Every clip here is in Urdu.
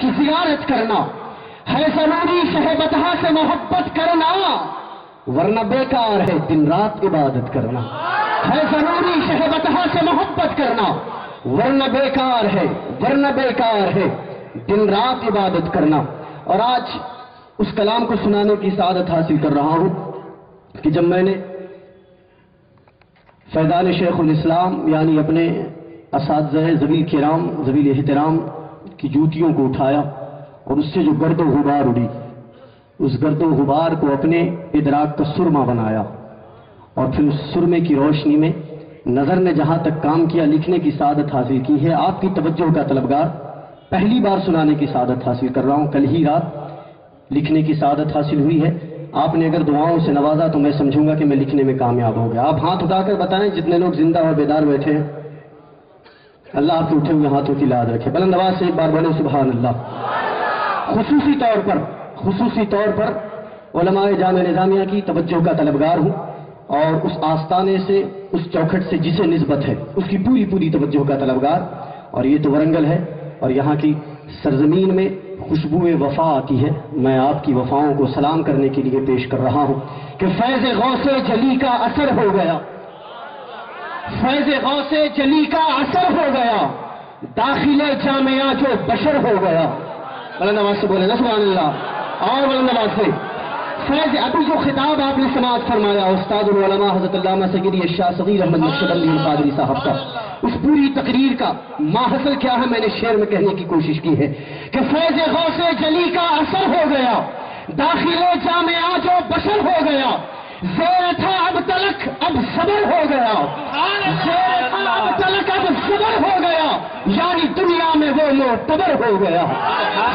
کی زیارت کرنا، ہے ضروری شہ بطحا سے محبت کرنا، ورنہ بیکار ہے دن رات عبادت کرنا، ہے ضروری شہ بطحا سے محبت کرنا، ورنہ بیکار ہے دن رات عبادت کرنا۔ اور آج اس کلام کو سنانے کی سعادت حاصل کر رہا ہوں کہ جب میں نے فیضان شیخ الاسلام یعنی اپنے اساتذہ ذویل کرام ذویل احترام کی جوتیوں کو اٹھایا اور اس سے جو گرد و غبار اڑی، اس گرد و غبار کو اپنے ادراک کا سرما بنایا، اور پھر اس سرمے کی روشنی میں نظر نے جہاں تک کام کیا، لکھنے کی سعادت حاصل کی ہے۔ آپ کی توجہ کا طلبگار، پہلی بار سنانے کی سعادت حاصل کر رہا ہوں، کل ہی رات لکھنے کی سعادت حاصل ہوئی ہے۔ آپ نے اگر دعاؤں سے نوازا تو میں سمجھوں گا کہ میں لکھنے میں کامیاب ہو گیا۔ آپ ہاتھ اٹھا کر بتائیں جتنے لوگ زندہ اور بیدار بیٹھے ہیں، اللہ آپ کے اٹھے ہوئے ہاتھوں کی لاج رکھے۔ بلند آواز سے ایک بار بولیں سبحان اللہ۔ خصوصی طور پر علماء جامعہ نظامیہ کی توجہ کا طلبگار ہوں، اور اس آستانے سے، اس چوکھٹ سے جسے نسبت ہے، اس کی پوری توجہ کا طلبگار۔ اور یہ تو ورنگل ہے، اور یہاں کی سرزمین میں خوشبو وفا آتی ہے۔ میں آپ کی وفاؤں کو سلام کرنے کے لیے پیش کر رہا ہوں کہ فیض غوث جلی کا اثر ہو گیا، فیض غوث جلی کا اثر ہو گیا، داخل جامعہ جو بشر ہو گیا۔ بلند آواز سے بولے نا سبحان اللہ، اور بلند آواز سے فیض۔ ابھی جو خطاب آپ نے سماعت فرمایا استاد العلماء حضرت علامہ سیدی الشاہ صغیر احمد مرشد علی قادری صاحب کا، اس پوری تقریر کا ماحصل کیا ہے میں نے شعر میں کہنے کی کوشش کی ہے کہ فیض غوث جلی کا اثر ہو گیا، داخل جامعہ جو بشر ہو گیا، زیر تھا اب تلک اب صبر ہو گیا، زیر تھا اب تلک اب صبر ہو گیا، یعنی دنیا میں وہ معتبر ہو گیا۔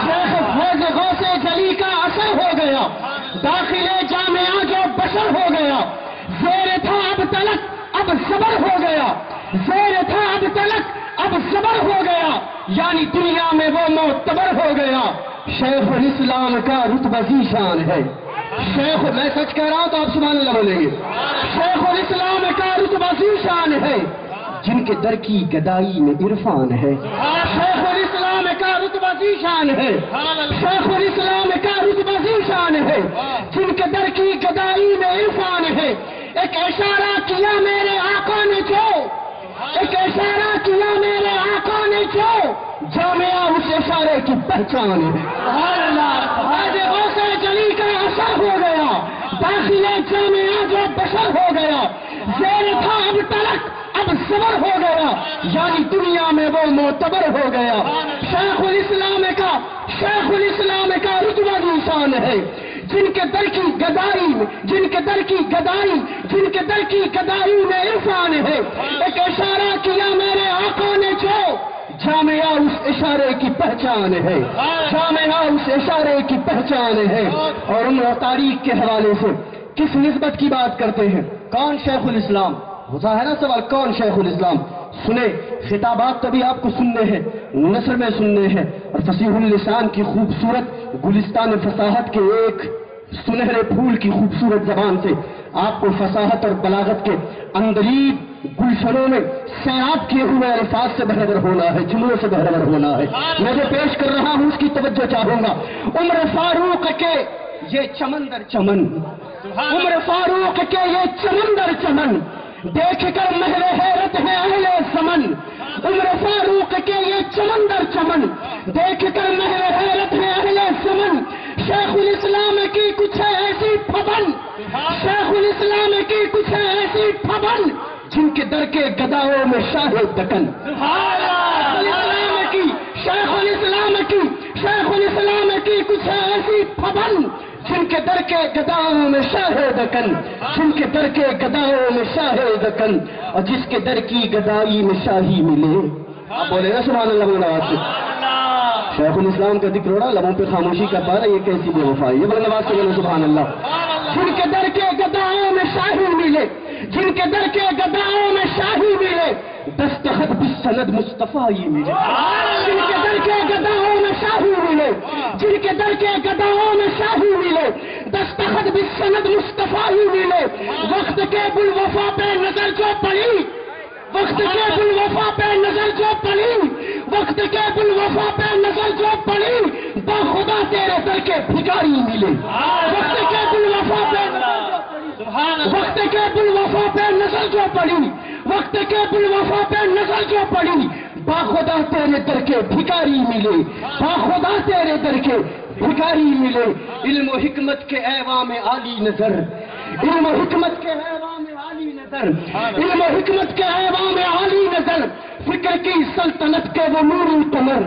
فیض غوث جلی کا اثر ہو گیا، داخل جامعہ جو بشر ہو گیا، زیر تھا اب تلک اب صبر ہو گیا، زیر تھا اب تلک اب صبر ہو گیا، یعنی دنیا میں وہ معتبر ہو گیا۔ شیخ الاسلام کا رتبہ ذیشان ہے، شیخ، میں سچ کہہ رہا ہوں تو آپ سبحان اللہ بولیں گے، شیخ الاسلام کا رتبہ ذیشان ہے، جن کے در کی گدائی میں عرفان ہے۔ شیخ الاسلام کا رتبہ ذیشان ہے، شیخ الاسلام کا رتبہ ذیشان ہے، جن کے در کی گدائی میں عرفان ہے۔ ایک اشارہ کیا میرے آقا نے جو، ایک اشارہ کیا میرے آقا نے جو، جامعہ اس اشارے کی پہچان ہے۔ فیض غوث جلی کا اثر ہو گیا، داخل جامعہ جو بشر ہو گیا، زیر تھا اب تلک اب صبر ہو گیا، یعنی دنیا میں وہ معتبر ہو گیا۔ شیخ الاسلام کا رتبہ ذیشان ہے، جن کے در کی گدائی میں، جن کے در کی گدائی میں عرفان ہے۔ ایک اشارہ کیا میرے آقا نے جو، جامعہ اس اشارے کی پہچان ہے، جامعہ اس اشارے کی پہچان ہے۔ اور عمر و تاریخ کے حوالے سے کس نسبت کی بات کرتے ہیں؟ کون شیخ الاسلام؟ ہوتا ہے نا سوال، کون شیخ الاسلام؟ سنے، خطابات تبھی آپ کو سننے ہیں، نثر میں سننے ہیں، اور فصیح اللسان کی خوبصورت گلستان فصاحت کے ایک سنہرے پھول کی خوبصورت زبان سے آپ کو فصاحت اور بلاغت کے اندریب گلشنوں میں سیراب کیے ہوئے الفاظ سے بہرور ہونا ہے، جملوں سے بہرور ہونا ہے۔ میں جو پیش کر رہا ہوں اس کی توجہ چاہوں گا۔ عمر فاروق کے یہ چمندر چمن، عمر فاروق کے یہ چمندر چمن، دیکھ کر محو حیرت ہے اہل زمن۔ عمر فاروق کے یہ چمندر چمن، دیکھ کر محو حیرت ہے اہل زمن۔ شیخ الاسلام کی کچھ ایسی پھبن، شیخ الاسلام کی کچھ ایسی پھبن، جن کے در کے گداؤں میں شاہ دکن۔ شیخ الاسلام کی کچھ ایسی پھبن، جن کے در کے گداؤں میں شاہ دکن، جن کے در کے گداؤں میں شاہ دکن، اور جس کے در کی گدائی میں شاہی ملے۔ آپ بولے نا سبحان اللہ بلند سے۔ شیخ الاسلام کا ذکر ہو رہا، لبوں پہ خاموشی کا پارا، یہ کیسی بے وفائی ہے؟ بلند آواز سے بولے سبحان اللہ۔ جن کے در کے گداؤں میں شاہی ملے، جن کے در کے گداؤں میں شاہی ملے، دستخط بالسند مصطفیٰ ملے۔ جن کے در کے گداؤں میں شاہی ملے، جن کے در کے گداؤں میں شاہی ملے، دستخط بالسند مصطفیٰ ملے۔ وقت کے بالوفا پہ نظر جو پڑی، وقت کے بالوفا پہ نظر جو پڑی، وقت کے بالوفا پہ نظر جو پڑی، تیرے در کے بھکاری ملے، وقت کے بالوفا پہ وقت کے بالوفا پہ نظر جو پڑی، وقت کے بالوفا پہ نظر جو پڑی، باخدا تیرے در کے بھکاری ملے، باخدا تیرے در کے بھکاری ملے، علم و حکمت کے ایوام عالی نظر، علم و حکمت کے ایوام عالی نظر، علم و حکمت کے ایوام عالی نظر، فکر کی سلطنت کے وہ نوری قمر،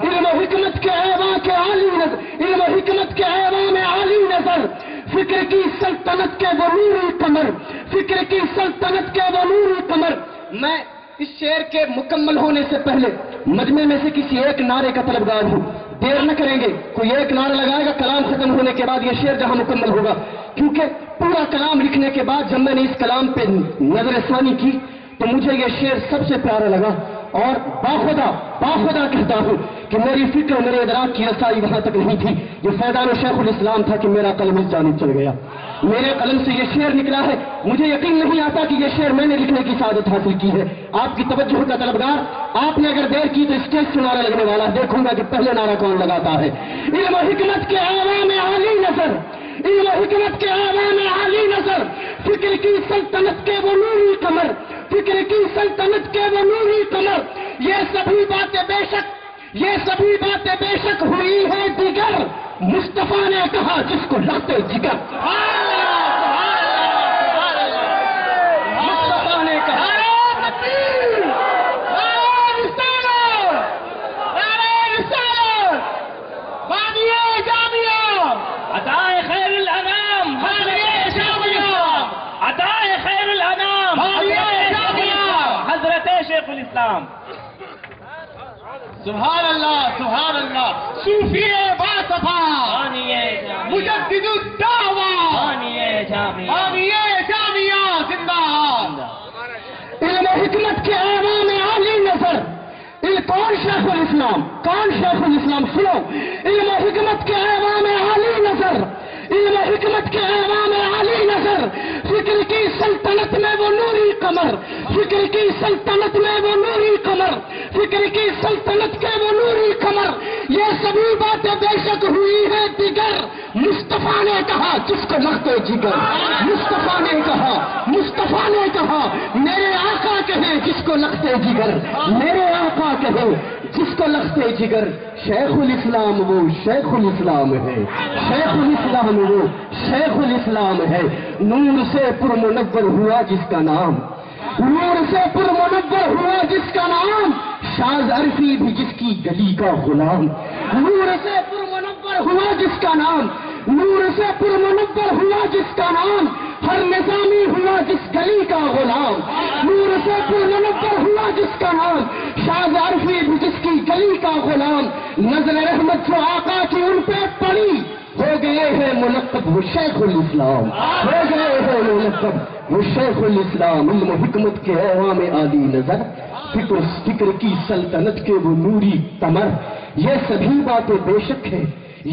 علم و حکمت کے ایوام کے عالی نظر، علم و حکمت کے ایوام عالی نظر، فکر کی سلطنت کے وہ نوری قمر، فکر کی سلطنت کے وہ نوری قمر۔ میں اس شعر کے مکمل ہونے سے پہلے مجمع میں سے کسی ایک نعرے کا طلبگار ہوں، دیر نہ کریں گے، کوئی ایک نعرہ لگائے گا، کلام ختم ہونے کے بعد یہ شعر جہاں مکمل ہوگا، کیونکہ پورا کلام لکھنے کے بعد جب میں نے اس کلام پہ نظر ثانی کی تو مجھے یہ شعر سب سے پیارا لگا، اور باخدا کہتا ہوں کہ میری فکر میرے ادراک کی رسائی وہاں تک نہیں تھی، یہ فیضان شیخ الاسلام تھا کہ میرا قلم اس جانب چل گیا، میرے قلم سے یہ شعر نکلا ہے، مجھے یقین نہیں آتا کہ یہ شعر میں نے لکھنے کی سعادت حاصل کی ہے۔ آپ کی توجہ کا طلبگار، آپ نے اگر دیر کی تو اسٹیج سے نعرہ لگنے والا، دیکھوں گا کہ پہلے نعرہ کون لگاتا ہے۔ علم و حکمت کے ایوام عالی نظر، علم و حکمت کے ایوام عالی نظر، فکر کی سلطنت کے وہ نوری قمر، فکر کی سلطنت کے وہ نوری قمر، یہ سبھی باتیں بے شک، یہ سبھی باتیں بے شک ہوئی ہے دیگر، مصطفیٰ نے کہا جس کو لگتے جگر، مصطفیٰ نے کہا عطائے خیر الانام، عطائے خیر الانام، حضرت شیخ الاسلام۔ سبحان اللہ سبحان اللہ، صوفی باصفا، مجدد الدعوہ، حامیہ جامعہ زندہ۔ علم و حکمت کے ایوام عالی نظر، کون شیخ الاسلام، کون شیخ الاسلام؟ سنو، علم و حکمت کے ایوام عالی نظر، علم و حکمت کے ایوام عالی نظر، فکر کی سلطنت میں وہ نوری قمر، فکر کی سلطنت میں وہ نوری قمر، فکر کی سلطنت کے وہ نوری قمر، یہ سبھی باتیں بے شک ہوئی ہے دیگر، مصطفیٰ نے کہا جس کو لگتے جگر، مصطفیٰ نے کہا، مصطفیٰ نے کہا میرے آقا کہیں جس کو لگتے جگر، میرے آقا کہیں جس کو لگتے جگر، شیخ الاسلام وہ شیخ الاسلام ہے، شیخ الاسلام وہ شیخ الاسلام ہے، نور سے پرمنور ہوا جس کا نام، نور سے پرمنور ہوا جس کا نام، شاذ عرفی بھی جس کی گلی کا غلام، نور سے پرمنور ہوا جس کا نام، نور سے پرمنور ہوا جس کا نام، ہر نظامی ہوا جس گلی کا غلام، نور سے پرمنور ہوا جس کا نام، شاذ عرفی بھی جس کی گلی کا غلام، نظر رحمت جو آقا کی ان پہ پڑی، ہو گئے ہیں منقب وہ شیخ الاسلام، ہو گئے ہیں منقب وہ شیخ الاسلام، علم و حکمت کے ایوام عالی نظر، فکر کی سلطنت کے وہ نوری قمر، یہ سبھی باتیں بے شک ہے،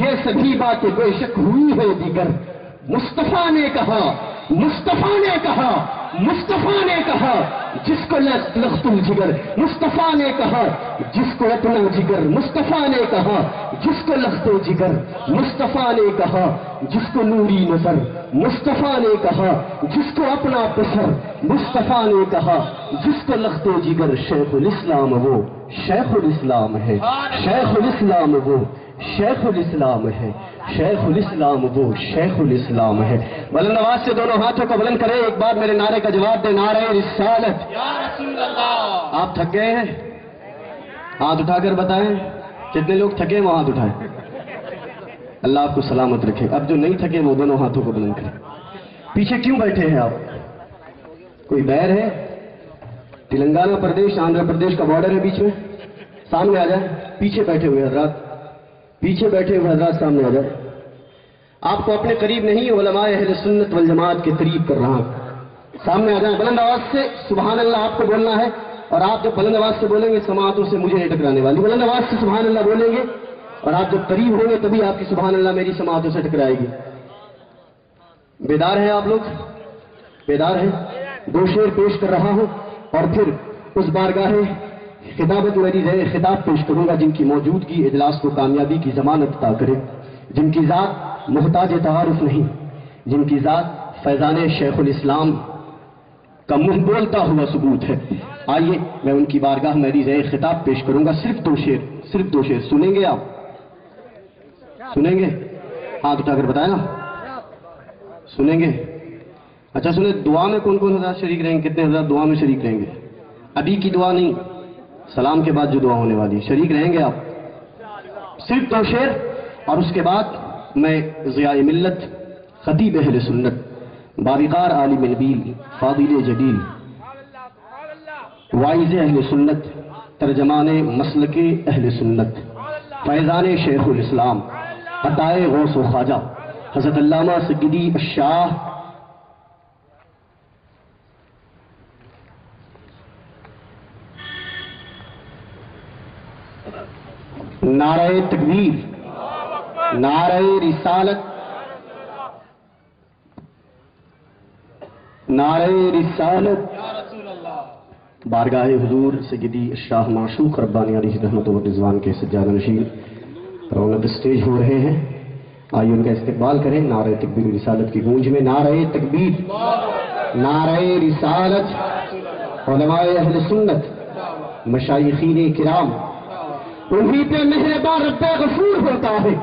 یہ سبھی باتیں بے شک ہوئی ہے دیگر، مصطفیٰ نے کہا، مصطفیٰ نے کہا، مصطفیٰ نے کہا جس کو لخت الجگر، مصطفیٰ نے کہا جس کو اپنا جگر، مصطفیٰ نے کہا جس کو لخت جگر، مصطفیٰ نے کہا جس کو نوری نظر، مصطفیٰ نے کہا جس کو اپنا پسر، مصطفیٰ نے کہا جس کو لخت جگر، شیخ الاسلام وہ شیخ الاسلام ہے، شیخ الاسلام وہ شیخ الاسلام ہے، شیخ الاسلام وہ شیخ الاسلام ہے۔ بلند آواز سے دونوں ہاتھوں کو بلند کریں، ایک بار میرے نعرے کا جواب دے، نعرہ رسالت۔ یا رسول اللہ۔ آپ تھک گئے ہیں؟ ہاتھ اٹھا کر بتائیں کتنے لوگ تھکے ہیں، وہ ہاتھ اٹھائیں۔ اللہ آپ کو سلامت رکھے۔ اب جو نہیں تھکے وہ دونوں ہاتھوں کو بلند کریں۔ پیچھے کیوں بیٹھے ہیں آپ؟ کوئی بیر ہے؟ تلنگانہ پردیش آندھرا پردیش کا بارڈر ہے بیچ میں، سامنے آ جائیں۔ پیچھے بیٹھے ہوئے حضرات، پیچھے بیٹھے ہوئے حضرات سامنے آ جائیں۔ آپ کو اپنے قریب نہیں، علماء اہل سنت والجماعت کے قریب کر رہا ہوں، سامنے آ جائیں۔ بلند آواز سے سبحان اللہ آپ کو بولنا ہے، اور آپ جب بلند آواز سے بولیں گے سماعتوں سے مجھے نہیں ٹکرانے والی۔ بلند آواز سے سبحان اللہ بولیں گے، اور آپ جب قریب ہوں گے تبھی آپ کی سبحان اللہ میری سماعتوں سے ٹکرائے گی۔ بیدار ہیں آپ لوگ؟ بیدار ہیں؟ دو شعر پیش کر رہا ہوں اور پھر اس بارگاہ خطابت میری زیر خطاب پیش کروں گا جن کی موجودگی اجلاس کو کامیابی کی ضمانت عطا کرے۔ جن کی ذات محتاج تعارف نہیں، جن کی ذات فیضان شیخ الاسلام کا منہ بولتا ہوا ثبوت ہے۔ آئیے میں ان کی بارگاہ میں عریض خطاب پیش کروں گا، صرف دو شعر سنیں گے آپ؟ سنیں گے؟ ہاتھ اٹھا کر بتائیں نا، سنیں گے؟ اچھا سنیں، دعا میں کون کون حضرات شریک رہیں گے؟ کتنے حضرات دعا میں شریک رہیں گے؟ ابھی کی دعا نہیں، سلام کے بعد جو دعا ہونے والی، شریک رہیں گے آپ؟ صرف 2 شعر، اور اس کے بعد میں ضیاء ملت، خطیب اہل سنت، باوقار عالم نبیل، فاضل جلیل، وائز اہل سنت، ترجمان مسلک اہل سنت، فیضان شیخ الاسلام، عطائے غوث و خواجہ حضرت علامہ سیدی الشاہ نعرہ تکبیر، نعرہ رسالت، نعرہ رسالت، بارگاہ حضور سیدی الشاہ معشوق ربانی علیہ رحمت و رضوان کے سجادہ نشین رونق اسٹیج ہو رہے ہیں، آئیے ان کا استقبال کریں نعرہ تکبیر رسالت کی گونج میں۔ نعرہ تکبیر، نعرہ رسالت، علماء اہل سنت، مشایخین کرام، انہی پہ مہربان رب غفور ہوتا ہے،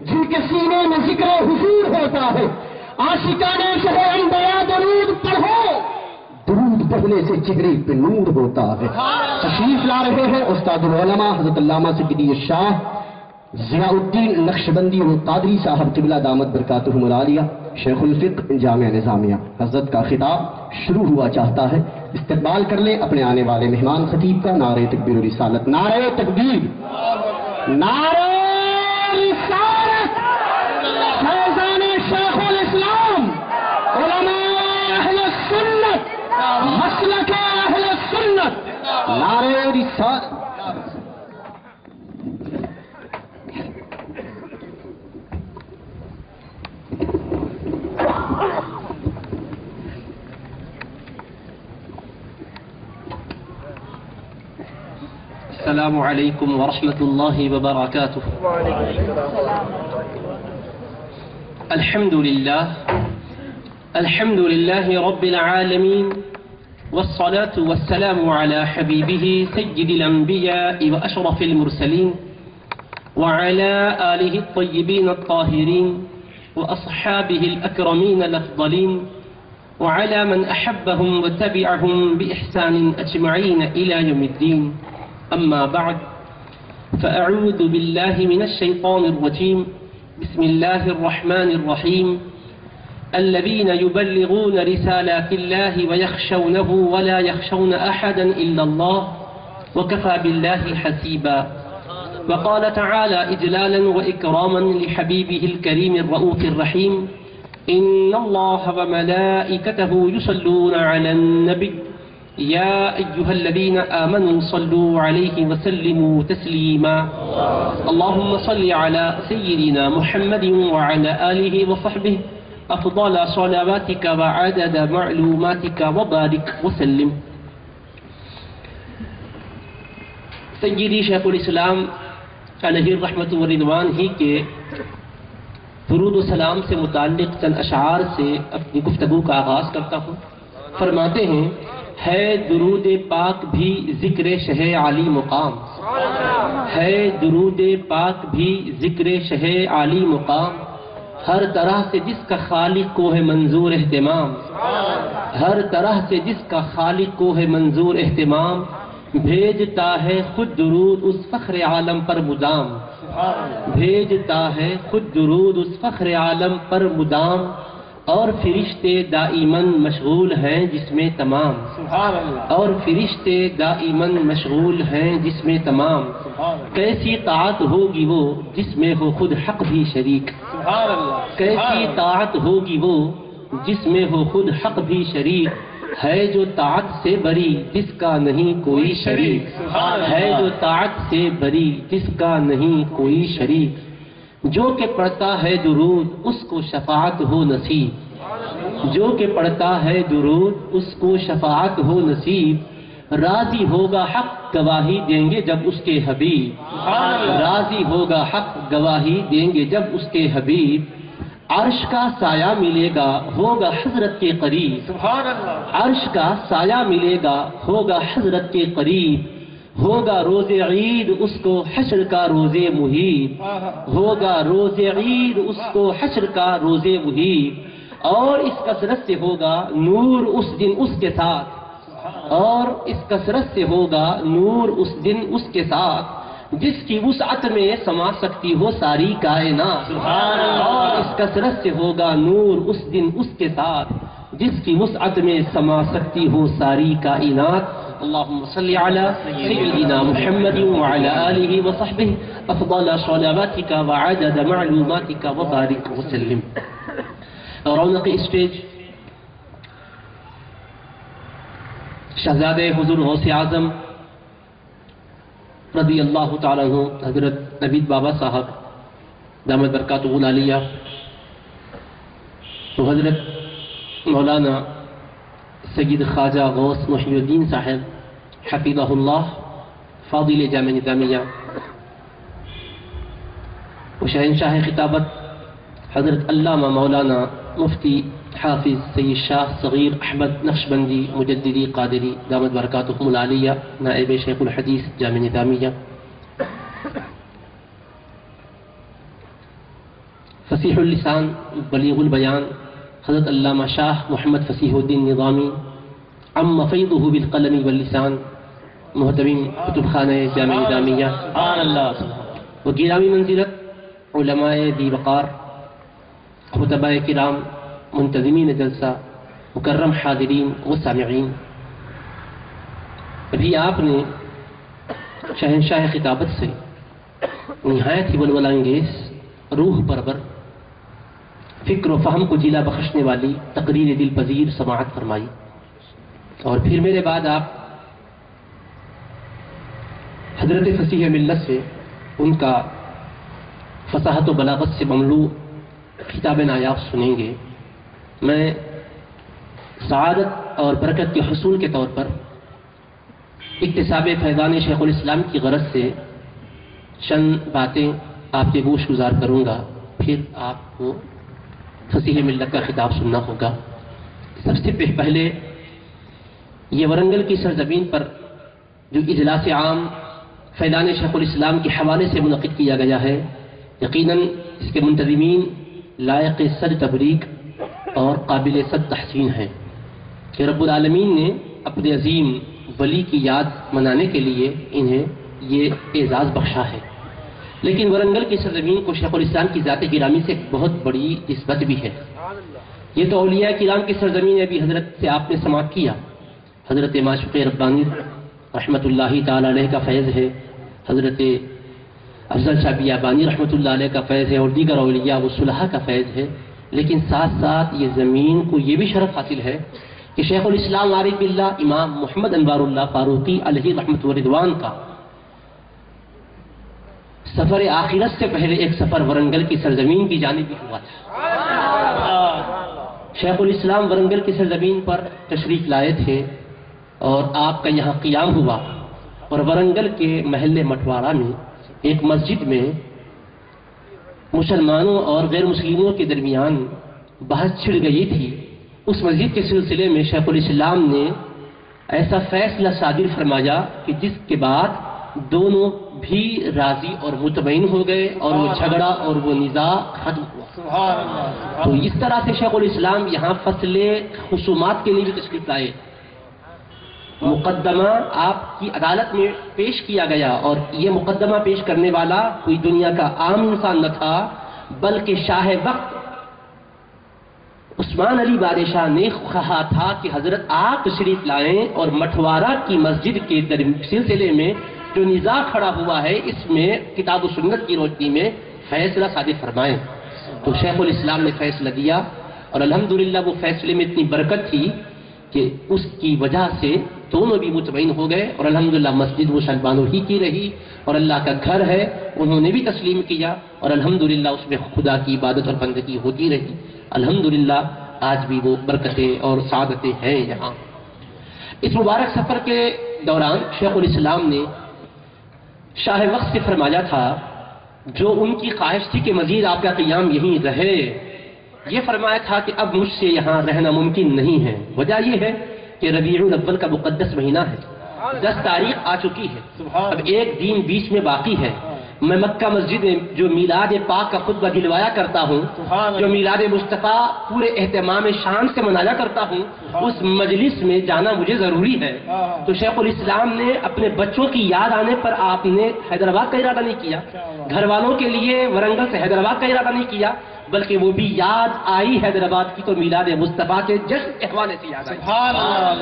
جن کے سینے میں ذکر حضور ہوتا ہے۔ عاشقان شہ انبیاء درود پڑھو، درود پڑھنے سے چہرے پہ نور ہوتا ہے۔ تشریف لا رہے ہیں استاد العلماء حضرت علامہ سیدی الشاہ ضیاء الدین نقشبندی قادری صاحب قبلہ دامت برکاتہم العالیہ، شیخ الفقہ جامعہ نظامیہ۔ حضرت کا خطاب شروع ہوا چاہتا ہے، استقبال کر لیں اپنے آنے والے مہمان خطیب کا۔ نعرہ تکبیر و رسالت، نعرہ تکبیر، نعرہ رسالت، فیضان شیخ الاسلام، علماء اہل سنت، مسلک اہل سنت، نعرہ رسالت۔ السلام علیکم ورحمۃ اللہ وبرکاتہ۔ الحمد للہ رب العالمین، والصلاة والسلام على حبیبہ سید الانبیاء واشرف المرسلین، وعلى آلہ الطیبین الطاہرین، واصحابہ الاکرمین الافضلین، وعلى من احبهم وتبعهم بإحسان اجمعین الى یوم الدین۔ أما بعد، فأعوذ بالله من الشيطان الرجيم، بسم الله الرحمن الرحيم، الذين يبلغون رسالات الله ويخشونه ولا يخشون أحدا إلا الله وكفى بالله حسيبا۔ وقال تعالى إجلالا وإكراما لحبيبه الكريم الرؤوف الرحيم، إن الله وملائكته يصلون على النبي يا أيها الذين آمنوا صلوا عليه وسلموا تسليما۔ اللهم صل على سيدنا محمد وعلى آله وصحبه أفضل صلواتك وعدد معلوماتك وبارك وسلم۔ سیدی شیخ الاسلام علیہ الرحمت والرضوان ہی کے درود و سلام سے متعلق چند اشعار سے اپنی گفتگو کا آغاز کرتا ہوں۔ فرماتے ہیں، ہے درود پاک بھی ذکر شہ عالی مقام، ہے درود پاک بھی ذکر شہ عالی مقام، ہر طرح سے جس کا خالق کو ہے منظور اہتمام، ہر طرح سے جس کا خالق کو ہے منظور اہتمام، بھیجتا ہے خود درود اس فخر عالم پر مدام، بھیجتا ہے خود درود اس فخر عالم پر مدام، اور فرشتے دائماً مشغول ہیں جس میں تمام، اور فرشتے دائماً مشغول ہیں جس میں تمام، کیسی طاعت ہوگی وہ جس میں ہو خود حق بھی شریک، کیسی طاعت ہوگی وہ جس میں ہو خود حق بھی شریک، ہے جو طاعت سے بری جس کا نہیں کوئی شریک، ہے جو طاعت سے بری جس کا نہیں کوئی شریک، جو کہ پڑھتا ہے درود اس کو شفاعت ہو نصیب، جو کہ پڑھتا ہے درود اس کو شفاعت ہو نصیب، راضی ہوگا حق گواہی دیں گے جب اس کے حبیب، راضی ہوگا حق گواہی دیں گے جب اس کے حبیب، عرش کا سایہ ملے گا ہوگا حضرت کے قریب، عرش کا سایہ ملے گا ہوگا حضرت کے قریب، ہوگا روز عید اس کو حشر کا روز محیب، ہوگا روز عید اس کو حشر کا روز محیب، اور اس کثرت سے ہوگا نور اس دن اس کے ساتھ، اور اس کثرت سے ہوگا نور اس دن اس کے ساتھ، جس کی وسعت میں سما سکتی ہو ساری کائنات، اور اس کثرت سے ہوگا نور اس دن اس کے ساتھ، جس کی وسعت میں سما سکتی ہو ساری کائنات۔ اللهم صل على سيدنا محمد وعلى آله وصحبه أفضل صلواتك وعدد معلوماتك وبارك وسلم۔ رونق اسٹیج شہزادے حضور غوث اعظم رضی اللہ تعالیٰ عنہ حضرت نوید بابا صاحب دامت برکاتہ العالیہ، تو حضرت مولانا سید خواجہ غوث محی الدین صاحب حفظہ اللہ فاضل جامعہ نظامیہ، و شہنشاہ خطابت حضرت علامہ مولانا مفتی حافظ سید شاہ صغیر احمد نقشبندی مجددی قادری دامت برکاتہم العالیہ، نائب شیخ الحدیث جامعہ نظامیہ، فصیح اللسان بلیغ البیان حضرت علامہ شاہ محمد فصیح الدین نظامی، عم فیضہ بالقلم واللسان محتمم کتب خانہ جامعہ نظامیہ، و گرامی منزلت علماء ذی وقار، خطباء کرام، منتظمین جلسہ، مکرم حاضرین و سامعین، ابھی آپ نے شہنشاہ خطابت سے نہایت ہی ولولہ انگیز، روح پرور، فکر و فہم کو جلا بخشنے والی تقریر دل پذیر سماعت فرمائی، اور پھر میرے بعد آپ حضرت فصیح ملت سے ان کا فصاحت و بلاغت سے مملوء خطاب نایاب سنیں گے۔ میں سعادت اور برکت کے حصول کے طور پر اکتساب فیضان شیخ الاسلام کی غرض سے چند باتیں آپ کے گوش گزار کروں گا، پھر آپ کو فصیح ملت کا خطاب سننا ہوگا۔ سب سے پہلے یہ ورنگل کی سرزمین پر جو اجلاس عام فیضان شیخ الاسلام کے حوالے سے منعقد کیا گیا ہے، یقیناً اس کے منتظمین لائق صد تبریک اور قابل صد تحسین ہیں کہ رب العالمین نے اپنے عظیم ولی کی یاد منانے کے لیے انہیں یہ اعزاز بخشا ہے۔ لیکن ورنگل کی سرزمین کو شیخ الاسلام کی ذات گرامی سے بہت بڑی نسبت بھی ہے۔ یہ تو اولیاء کرام کی سرزمین ابھی حضرت سے آپ نے سماعت کیا، حضرت معشوق ربانی رحمۃ اللہ تعالی علیہ کا فیض ہے، حضرت افضل شاہ بیابانی رحمۃ اللہ علیہ کا فیض ہے، اور دیگر اولیاء و صلحاء کا فیض ہے۔ لیکن ساتھ ساتھ یہ زمین کو یہ بھی شرف حاصل ہے کہ شیخ الاسلام عارف باللہ امام محمد انوار اللہ فاروقی علیہ رحمۃ و رضوان کا سفر آخرت سے پہلے ایک سفر ورنگل کی سرزمین کی جانب بھی ہوا تھا۔ شیخ الاسلام ورنگل کی سرزمین پر تشریف لائے تھے اور آپ کا یہاں قیام ہوا، اور ورنگل کے محلے مٹوارہ میں ایک مسجد میں مسلمانوں اور غیر مسلموں کے درمیان بحث چھڑ گئی تھی۔ اس مسجد کے سلسلے میں شیخ الاسلام نے ایسا فیصلہ صادر فرمایا کہ جس کے بعد دونوں بھی راضی اور مطمئن ہو گئے، اور وہ جھگڑا اور وہ نزاع ختم ہوا۔ تو اس طرح سے شیخ الاسلام یہاں فصل خصومات کے لیے بھی تشریف لائے۔ مقدمہ آپ کی عدالت میں پیش کیا گیا، اور یہ مقدمہ پیش کرنے والا کوئی دنیا کا عام انسان نہ تھا، بلکہ شاہ وقت عثمان علی بادشاہ نے کہا تھا کہ حضرت آپ تشریف لائیں اور مٹوارہ کی مسجد کے سلسلے میں جو نزاع کھڑا ہوا ہے اس میں کتاب و سنت کی روشنی میں فیصلہ صادر فرمائیں۔ تو شیخ الاسلام نے فیصلہ دیا، اور الحمدللہ وہ فیصلے میں اتنی برکت تھی کہ اس کی وجہ سے دونوں بھی مطمئن ہو گئے، اور الحمدللہ مسجد مسلمانوں ہی کی رہی، اور اللہ کا گھر ہے، انہوں نے بھی تسلیم کیا، اور الحمدللہ اس میں خدا کی عبادت اور بندگی ہوتی رہی۔ الحمدللہ آج بھی وہ برکتیں اور سعادتیں ہیں یہاں۔ اس مبارک سفر کے دوران شیخ الاسلام نے شاہ وقت سے فرمایا تھا جو ان کی خواہش تھی کہ مزید آپ کا قیام یہیں رہے، یہ فرمایا تھا کہ اب مجھ سے یہاں رہنا ممکن نہیں ہے۔ وجہ یہ ہے کہ ربیع الاول کا مقدس مہینہ ہے، 10 تاریخ آ چکی ہے، اب ایک دن بیچ میں باقی ہے۔ میں مکہ مسجد میں جو میلاد پاک کا خطبہ دلوایا کرتا ہوں، جو میلاد مصطفیٰ پورے اہتمام شان سے منایا کرتا ہوں، اس مجلس میں جانا مجھے ضروری ہے۔ تو شیخ الاسلام نے اپنے بچوں کی یاد آنے پر آپ نے حیدرآباد کا ارادہ نہیں کیا، گھر والوں کے لیے ورنگل سے حیدرآباد کا ارادہ نہیں کیا، بلکہ وہ بھی یاد آئی حیدرآباد کی تو میلاد مصطفیٰ کے جشن کے حوالے سے یاد آئی۔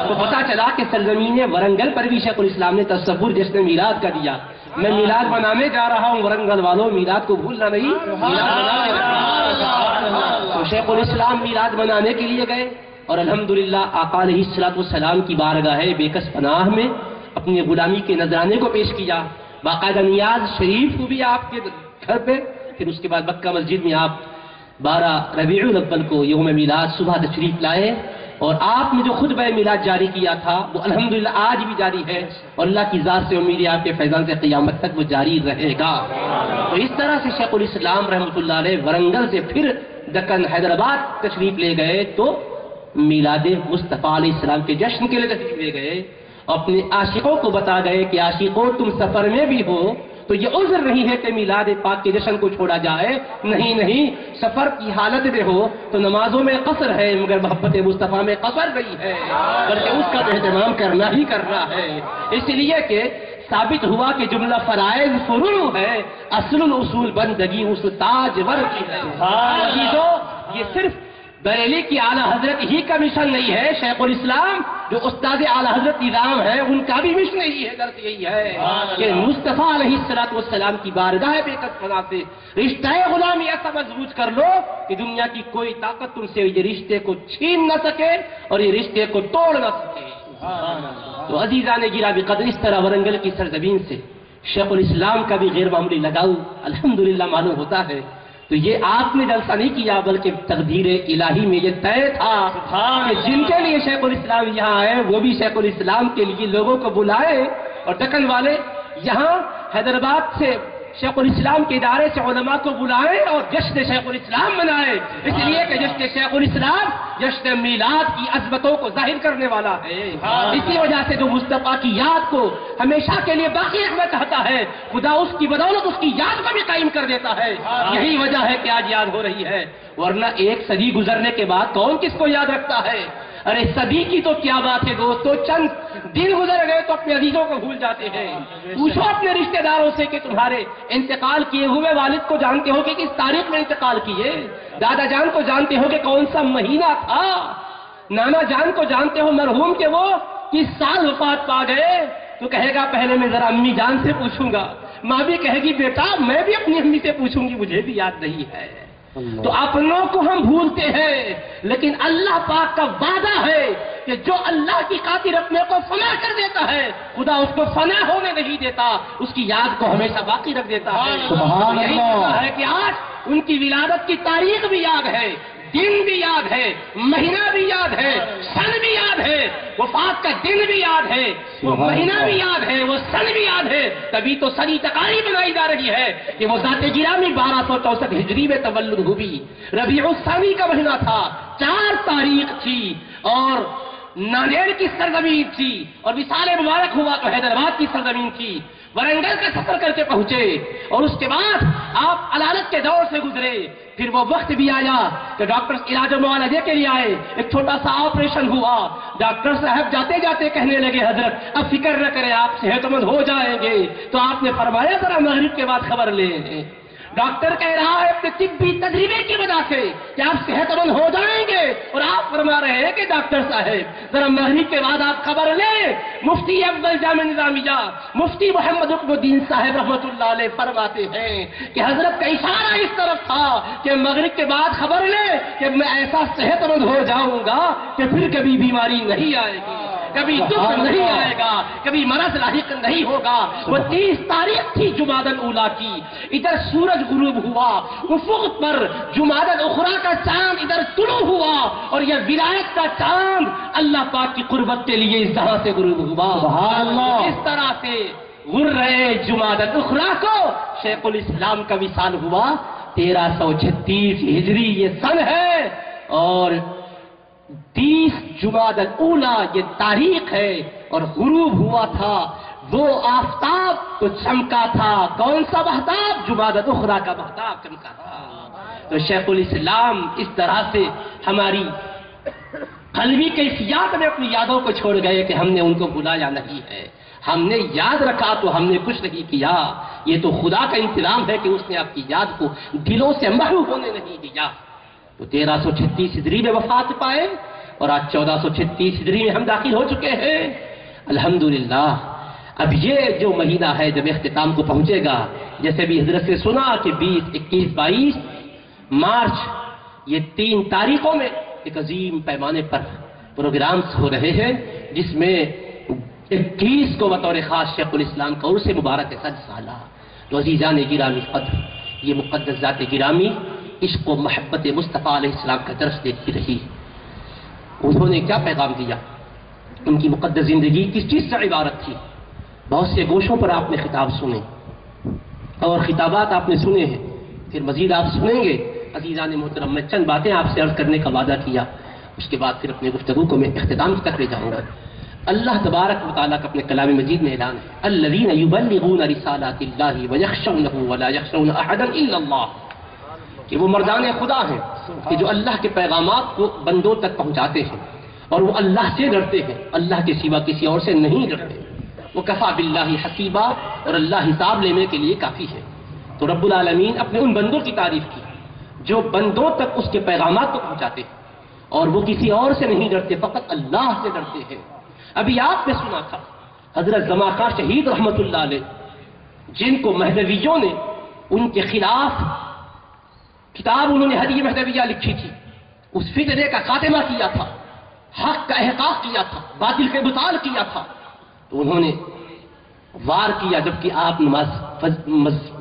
تو پتہ چلا کہ سرزمین ورنگل پر بھی شیخ الاسلام نے تصور جشن میلاد کا دیا۔ میں میلاد منانے جا رہا ہوں، ورنگل والوں میلاد کو بھولنا نہیں، تو شیخ الاسلام میلاد منانے کے لیے گئے اور الحمدللہ آقا علیہ الصلوۃ والسلام کی بارگاہ بے کس پناہ میں اپنی غلامی کے نذرانے کو پیش کیا، باقاعدہ نیاز شریف کو بھی آپ کے گھر پہ، پھر اس کے بعد مکہ مسجد میں آپ 12 ربیع الاول کو یوم میلاد صبح تشریف لائے، اور آپ نے جو خطبہ میلاد جاری کیا تھا وہ الحمدللہ آج بھی جاری ہے، اور اللہ کی ذات سے امید ہے آپ کے فیضان سے قیامت تک وہ جاری رہے گا۔ تو اس طرح سے شیخ الاسلام رحمۃ اللہ علیہ ورنگل سے پھر دکن حیدرآباد تشریف لے گئے، تو میلاد مصطفیٰ علیہ السلام کے جشن کے لیے تشریف لے گئے، اپنے عاشقوں کو بتا گئے کہ عاشقوں تم سفر میں بھی ہو تو یہ عذر نہیں ہے کہ میلاد پاک کے جشن کو چھوڑا جائے، نہیں، سفر کی حالت میں ہو تو نمازوں میں قصر ہے، مگر محبت مصطفیٰ میں قصر نہیں ہے، بلکہ اس کا اہتمام کرنا ہی کرنا ہے، اس لیے کہ ثابت ہوا کہ جملہ فرائض فروع ہے، اصل الاصول بندگی اس تاجور کی ہے۔ عزیزو، یہ صرف بریلی کی اعلیٰ حضرت ہی کا مشن نہیں ہے، شیخ الاسلام جو استاد اعلیٰ حضرت نظام ہے ان کا بھی مشن یہی ہے، درس یہی ہے کہ مصطفیٰ علیہ الصلوۃ والسلام کی بارگاہ بے کس پناہ سے رشتہ غلامی ایسا مضبوط کر لو کہ دنیا کی کوئی طاقت تم سے یہ رشتے کو چھین نہ سکے اور یہ رشتے کو توڑ نہ سکے۔ تو عزیزان گرامی قدر، اس طرح ورنگل کی سرزمین سے شیخ الاسلام کا بھی غیر معمولی لگاؤ الحمدللہ معلوم ہوتا ہے۔ تو یہ آپ نے جلسہ نہیں کیا بلکہ تقدیر الہی میں یہ طے تھا کہ جن کے لیے شیخ الاسلام یہاں آئے وہ بھی شیخ الاسلام کے لیے لوگوں کو بلائے، اور دکن والے یہاں حیدرآباد سے شیخ الاسلام کے ادارے سے علماء کو بلائے اور جشن شیخ الاسلام منائے، اس لیے کہ جشن شیخ الاسلام جشن میلاد کی عظمتوں کو ظاہر کرنے والا ہے۔ اسی وجہ سے جو مصطفیٰ کی یاد کو ہمیشہ کے لیے باقی رکھنا چاہتا ہے، خدا اس کی بدولت اس کی یاد کو بھی قائم کر دیتا ہے۔ یہی وجہ ہے کہ آج یاد ہو رہی ہے، ورنہ ایک صدی گزرنے کے بعد کون کس کو یاد رکھتا ہے؟ ارے صدی کی تو کیا بات ہے دوستو، چند دن گزر گئے تو اپنے عزیزوں کو بھول جاتے ہیں۔ پوچھو اپنے رشتہ داروں سے کہ تمہارے انتقال کیے ہوئے والد کو جانتے ہو کہ کس تاریخ میں انتقال کیے، دادا جان کو جانتے ہو کہ کون سا مہینہ تھا، نانا جان کو جانتے ہو مرحوم کہ وہ کس سال وفات پا گئے، تو کہے گا پہلے میں ذرا امی جان سے پوچھوں گا، ماں بھی کہے گی بیٹا میں بھی اپنی امی سے پوچھوں گی، مجھے بھی یاد نہیں ہے۔ تو اپنوں کو ہم بھولتے ہیں، لیکن اللہ پاک کا وعدہ ہے کہ جو اللہ کی خاطر اپنے کو فنا کر دیتا ہے خدا اس کو فنا ہونے نہیں دیتا، اس کی یاد کو ہمیشہ باقی رکھ دیتا ہے۔ سبحان یہی اللہ۔ وجہ ہے کہ آج ان کی ولادت کی تاریخ بھی یاد ہے، دن بھی یاد ہے، مہینہ بھی یاد ہے، سن بھی یاد ہے، وفات کا دن بھی یاد ہے، وہ مہینہ بھی یاد ہے، وہ سن بھی یاد ہے، تبھی تو سنی تقاری بنائی جا رہی ہے کہ وہ ذات گرامی 1264 ہجری میں تولد ہوئی، ربیع الثانی کا مہینہ تھا، 4 تاریخ تھی، اور ناندیڑ کی سرزمین تھی، اور وصال مبارک ہوا تو حیدرآباد کی سرزمین تھی، ورنگل کا سفر کر کے پہنچے، اور اس کے بعد آپ علالت کے دور سے گزرے، پھر وہ وقت بھی آیا کہ ڈاکٹر علاج و معالجے کے لیے آئے، ایک چھوٹا سا آپریشن ہوا، ڈاکٹر صاحب جاتے جاتے کہنے لگے حضرت اب فکر نہ کریں آپ صحت مند ہو جائیں گے، تو آپ نے فرمایا ذرا مغرب کے بعد خبر لیں۔ ڈاکٹر کہہ رہا ہے اپنے طبی تجربے کی وجہ سے کہ آپ صحت مند ہو جائیں گے، اور آپ فرما رہے ہیں کہ ڈاکٹر صاحب ذرا مغرب کے بعد آپ خبر لیں۔ مفتی افضل جامع نظامیہ مفتی محمد حکم الدین صاحب رحمۃ اللہ علیہ فرماتے ہیں کہ حضرت کا اشارہ اس طرف تھا کہ مغرب کے بعد خبر لیں کہ میں ایسا صحت مند ہو جاؤں گا کہ پھر کبھی بیماری نہیں آئے گی۔ کبھی دکھ نہیں آئے گا، کبھی مرض لاحق نہیں ہوگا۔ وہ 30 تاریخ تھی جمادی الاولیٰ کی، ادھر سورج غروب ہوا، افق پر جمادی الاخری کا چاند ادھر طلوع ہوا، اور یہ ولایت کا چاند اللہ پاک کی قربت کے لیے اس طرح سے غروب ہوا۔ سبحان اللہ۔ اس طرح سے غرہ جمادی الاخری کو شیخ الاسلام کا وصال ہوا۔ 1336 ہجری یہ سن ہے، اور 30 جمادی الاولیٰ یہ تاریخ ہے، اور غروب ہوا تھا وہ آفتاب تو چمکا تھا۔ کون سا مہتاب؟ جمادی الاخری کا مہتاب چمکا تھا۔ تو شیخ الاسلام اس طرح سے ہماری قلبی کیفیات میں اپنی یادوں کو چھوڑ گئے کہ ہم نے ان کو بلایا نہیں ہے، ہم نے یاد رکھا تو ہم نے کچھ نہیں کیا۔ یہ تو خدا کا انتظام ہے کہ اس نے آپ کی یاد کو دلوں سے محو ہونے نہیں دیا۔ تو 1336 ہجری میں وفات پائے، اور آج 1436 ہجری میں ہم داخل ہو چکے ہیں۔ الحمدللہ اب یہ جو مہینہ ہے جب اختتام کو پہنچے گا، جیسے بھی حضرت سے سنا کہ 20، 21، 22 مارچ یہ 3 تاریخوں میں ایک عظیم پیمانے پر پروگرامز ہو رہے ہیں، جس میں 21 کو بطور خاص شیخ الاسلام کا عرس مبارک ہے 100 سالہ۔ تو عزیزان گرامی قدر، یہ مقدس ذات گرامی عشق و محبت مصطفیٰ علیہ السلام کا درس دیتی رہی۔ انہوں نے کیا پیغام دیا؟ ان کی مقدس زندگی کس چیز سے عبارت تھی؟ بہت سے گوشوں پر آپ نے خطاب سنے، اور خطابات آپ نے سنے ہیں، پھر مزید آپ سنیں گے۔ عزیزان محترم، میں چند باتیں آپ سے عرض کرنے کا وعدہ کیا، اس کے بعد پھر اپنے گفتگو کو میں اختتام تک لے جاؤں گا۔ اللہ تبارک و تعالیٰ کا اپنے کلام مجید میں اعلان ہے، الذین یبلغون رسالات اللہ ویخشونہ ولا یخشون احدا الا اللہ، کہ وہ مردان خدا ہیں کہ جو اللہ کے پیغامات کو بندوں تک پہنچاتے ہیں، اور وہ اللہ سے ڈرتے ہیں، اللہ کے سوا کسی اور سے نہیں ڈرتے۔ وہ کفا باللہ حسیبا، اور اللہ حساب لینے کے لیے کافی ہے۔ تو رب العالمین اپنے ان بندوں کی تعریف کی جو بندوں تک اس کے پیغامات کو پہنچاتے ہیں، اور وہ کسی اور سے نہیں ڈرتے، فقط اللہ سے ڈرتے ہیں۔ ابھی آپ نے سنا تھا حضرت زماخہ شہید رحمت اللہ علیہ، جن کو مہدویوں نے ان کے خلاف کتاب انہوں نے ہدیہ مہدویہ لکھی تھی، اس فتنے کا خاتمہ کیا تھا، حق کا احقاق کیا تھا، باطل کا ابطال کیا تھا۔ تو انہوں نے وار کیا جبکہ آپ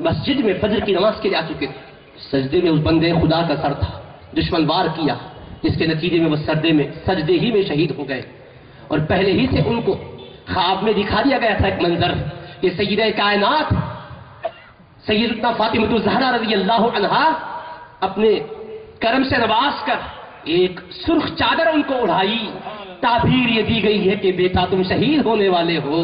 مسجد میں فجر کی نماز کے لیے آ چکے تھے، سجدے میں اس بندے خدا کا سر تھا، دشمن وار کیا، جس کے نتیجے میں وہ سجدے ہی میں شہید ہو گئے۔ اور پہلے ہی سے ان کو خواب میں دکھا دیا گیا تھا ایک منظر کہ سیدہ کائنات سیدتنا فاطمہ الزہرا رضی اللہ عنہا اپنے کرم سے نواز کر ایک سرخ چادر ان کو اڑائی، تعبیر یہ دی گئی ہے کہ بیٹا تم شہید ہونے والے ہو،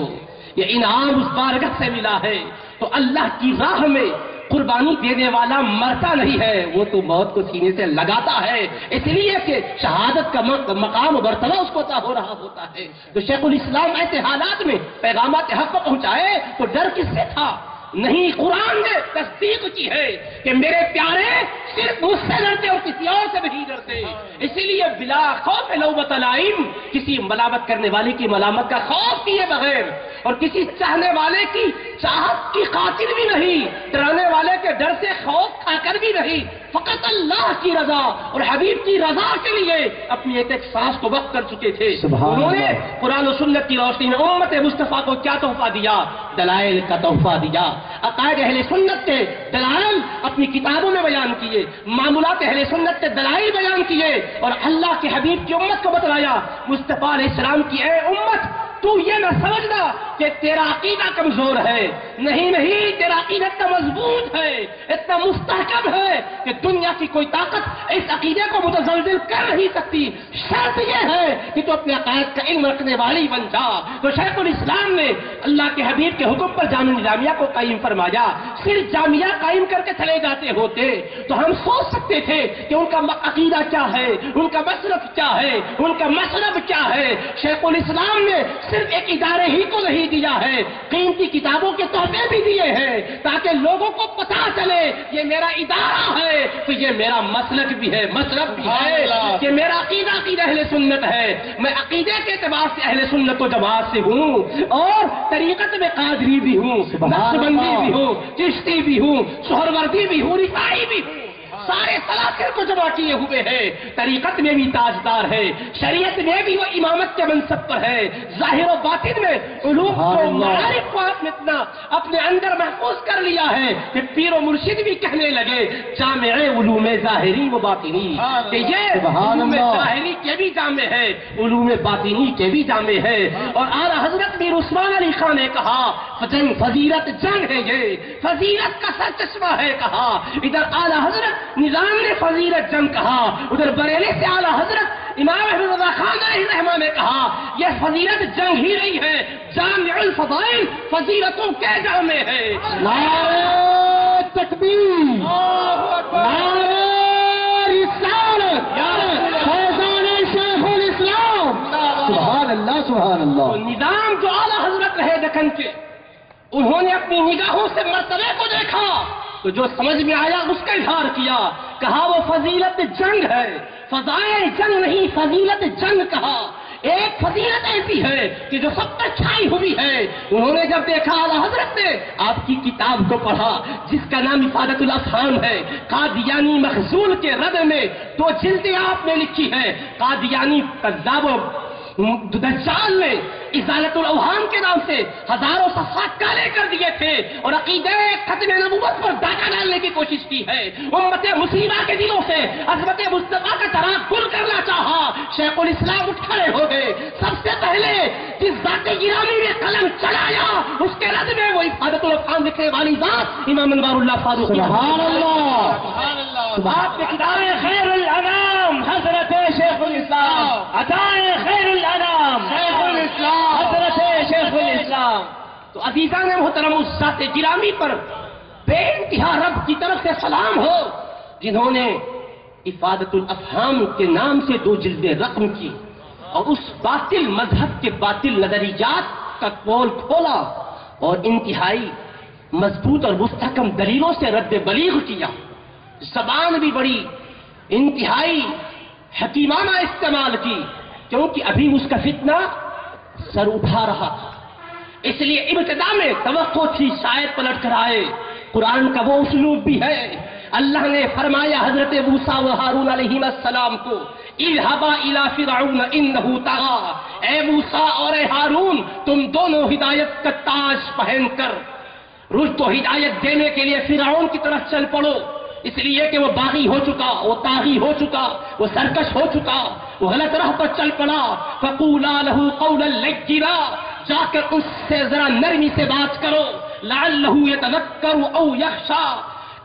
یہ انعام اس بارگاہ سے ملا ہے۔ تو اللہ کی راہ میں قربانی دینے والا مرتا نہیں ہے، وہ تو موت کو سینے سے لگاتا ہے، اس لیے کہ شہادت کا مقام و مرتبہ اس کو عطا ہو رہا ہوتا ہے۔ تو شیخ الاسلام ایسے حالات میں پیغامات حق کو پہنچائے تو ڈر کس سے تھا؟ نہیں، قرآن نے تصدیق کی ہے کہ میرے پیارے صرف مجھ سے ڈرتے اور کسی اور سے نہیں ڈرتے، اسی لیے بلا خوف لومۃ لائم، کسی ملامت کرنے والے کی ملامت کا خوف کیے بغیر، اور کسی چاہنے والے کی چاہت کی خاطر بھی نہیں، ڈرانے والے کے ڈر سے خوف کھا کر بھی نہیں، فقط اللہ کی رضا اور حبیب کی رضا کے لیے اپنی ایک سانس کو وقف کر چکے تھے۔ انہوں نے قرآن و سنت کی روشنی میں امت مصطفیٰ کو کیا تحفہ دیا؟ دلائل کا تحفہ دیا۔ عقائد اہل سنت کے دلائل اپنی کتابوں میں بیان کیے، معمولات اہل سنت کے دلائل بیان کیے، اور اللہ کے حبیب کی امت کو بتلایا، مصطفیٰ علیہ السلام کی اے امت تو یہ نہ سمجھنا کہ تیرا عقیدہ کمزور ہے، نہیں تیرا عقیدہ اتنا مضبوط ہے، اتنا مستحکم ہے کہ دنیا کی کوئی طاقت اس عقیدے کو متزلزل کر نہیں سکتی، شرط یہ ہے کہ تو اپنے عقائد کا علم رکھنے والی بن جا۔ تو شیخ الاسلام نے اللہ کے حبیب کے حکم پر جامعہ نظامیہ کو قائم فرمایا، صرف جامعہ قائم کر کے چلے جاتے ہوتے تو ہم سوچ سکتے تھے کہ ان کا عقیدہ کیا ہے، ان کا مسلک کیا ہے، ان کا مذہب کیا ہے۔ شیخ الاسلام نے صرف ایک ادارے ہی کو نہیں دیا ہے، قیمتی کتابوں کے تحفے بھی دیے ہیں تاکہ لوگوں کو پتا چلے یہ میرا ادارہ ہے تو یہ میرا مسلک بھی ہے، مذہب بھی ہے، کہ میرا عقیدہ اہل سنت ہے، میں عقیدے کے اعتبار سے اہل سنت و جماعت سے ہوں، اور طریقت میں قادری بھی ہوں، نقشبندی بھی ہوں، چشتی بھی ہوں، سہروردی بھی ہوں، رفاعی بھی ہوں، سارے سارے سلاطین کو جمع کیے ہوئے ہیں، طریقت میں بھی تاجدار ہے، شریعت میں بھی وہ امامت کے منصب پر ہے، ظاہر و باطن میں علوم کو معارف کو آپ نے اتنا اپنے اندر محفوظ کر لیا ہے کہ پیر و مرشد بھی کہنے لگے جامع علوم ظاہری و باطنی، کہ یہ علوم ظاہری کے بھی جامع ہے، علوم باطنی کے بھی جامع ہے۔ اور اعلیٰ حضرت میر عثمان علی خان نے کہا فضیلت جنگ ہے، یہ فضیلت کا سر چشمہ ہے کہا، ادھر اعلیٰ حضرت نظام نے فضیلت جنگ کہا، ادھر بریلی سے اعلیٰ حضرت امام احمد رضا خان علیہ الرحمہ نے کہا یہ فضیلت جنگ ہی نہیں ہے، جامع الفضائل فضیلتوں کے جامع ہے۔ نعرہ تکبیر، نعرہ رسالت، فیضان شیخ الاسلام، سبحان اللہ سبحان اللہ۔ نظام جو اعلیٰ حضرت رہے دکن کے، انہوں نے اپنی نگاہوں سے مرتبے کو دیکھا تو جو سمجھ میں آیا اس کا اظہار کیا، کہا وہ فضیلت جنگ ہے، فضائل جنگ نہیں، فضیلت جنگ کہا۔ ایک فضیلت ایسی ہے کہ جو سب پر چھائی ہوئی ہے۔ انہوں نے جب دیکھا اعلیٰ حضرت نے آپ کی کتاب کو پڑھا جس کا نام افادۃ الافہام ہے، قادیانی مخزول کے رد میں 2 جلدیں آپ نے لکھی ہے، قادیانی کذاب دجال نے ازالت الاوہام کے نام سے ہزاروں صفحات کالے کر دیے تھے اور عقیدہ ختم نبوت پر ڈاکہ ڈالنے کی کوشش کی ہے۔ امت مسلمہ کے دلوں سے عظمت مصطفیٰ کا چراغ گل کرنا چاہا، شیخ الاسلام اٹھ کھڑے ہو گئے۔ سب سے پہلے جس ذات گرامی نے قلم چڑھایا اس کے رد میں وہ افادۃ الافہام لکھنے والی ذات امام انوار اللہ فاروقی، سبحان اللہ۔ آپ کے کتاب خیر الانام حضرت شیخ الاسلام، عطائے خیر الانام شیخ الاسلام، حضرت شیخ الاسلام۔ تو عزیزان محترم، اس ذات گرامی پر بے انتہا رب کی طرف سے سلام ہو جنہوں نے افادۃ الافہام کے نام سے 2 جلدیں رقم کی اور اس باطل مذہب کے باطل نظریات کا پول کھولا اور انتہائی مضبوط اور مستحکم دلیلوں سے رد بلیغ کیا۔ زبان بھی بڑی انتہائی حکیمانہ استعمال کی کیونکہ ابھی اس کا فتنہ سر اٹھا رہا تھا، اس لیے ابتدا میں توقع تھی شاید پلٹ کر آئے۔ قرآن کا وہ اسلوب بھی ہے، اللہ نے فرمایا حضرت موسیٰ و ہارون علیہ السلام کو اذهبا الى فرعون انه طغى، اے موسیٰ اور اے ہارون تم دونوں ہدایت کا تاج پہن کر رشد و ہدایت دینے کے لیے فرعون کی طرف چل پڑو، اس لیے کہ وہ باغی ہو چکا، وہ طاغی ہو چکا، وہ سرکش ہو چکا، وہ غلط راہ پر چل پڑا۔ فقولا له قولا لینا، جا کر اس سے ذرا نرمی سے بات کرو، لعلہ یتذکر او یخشی،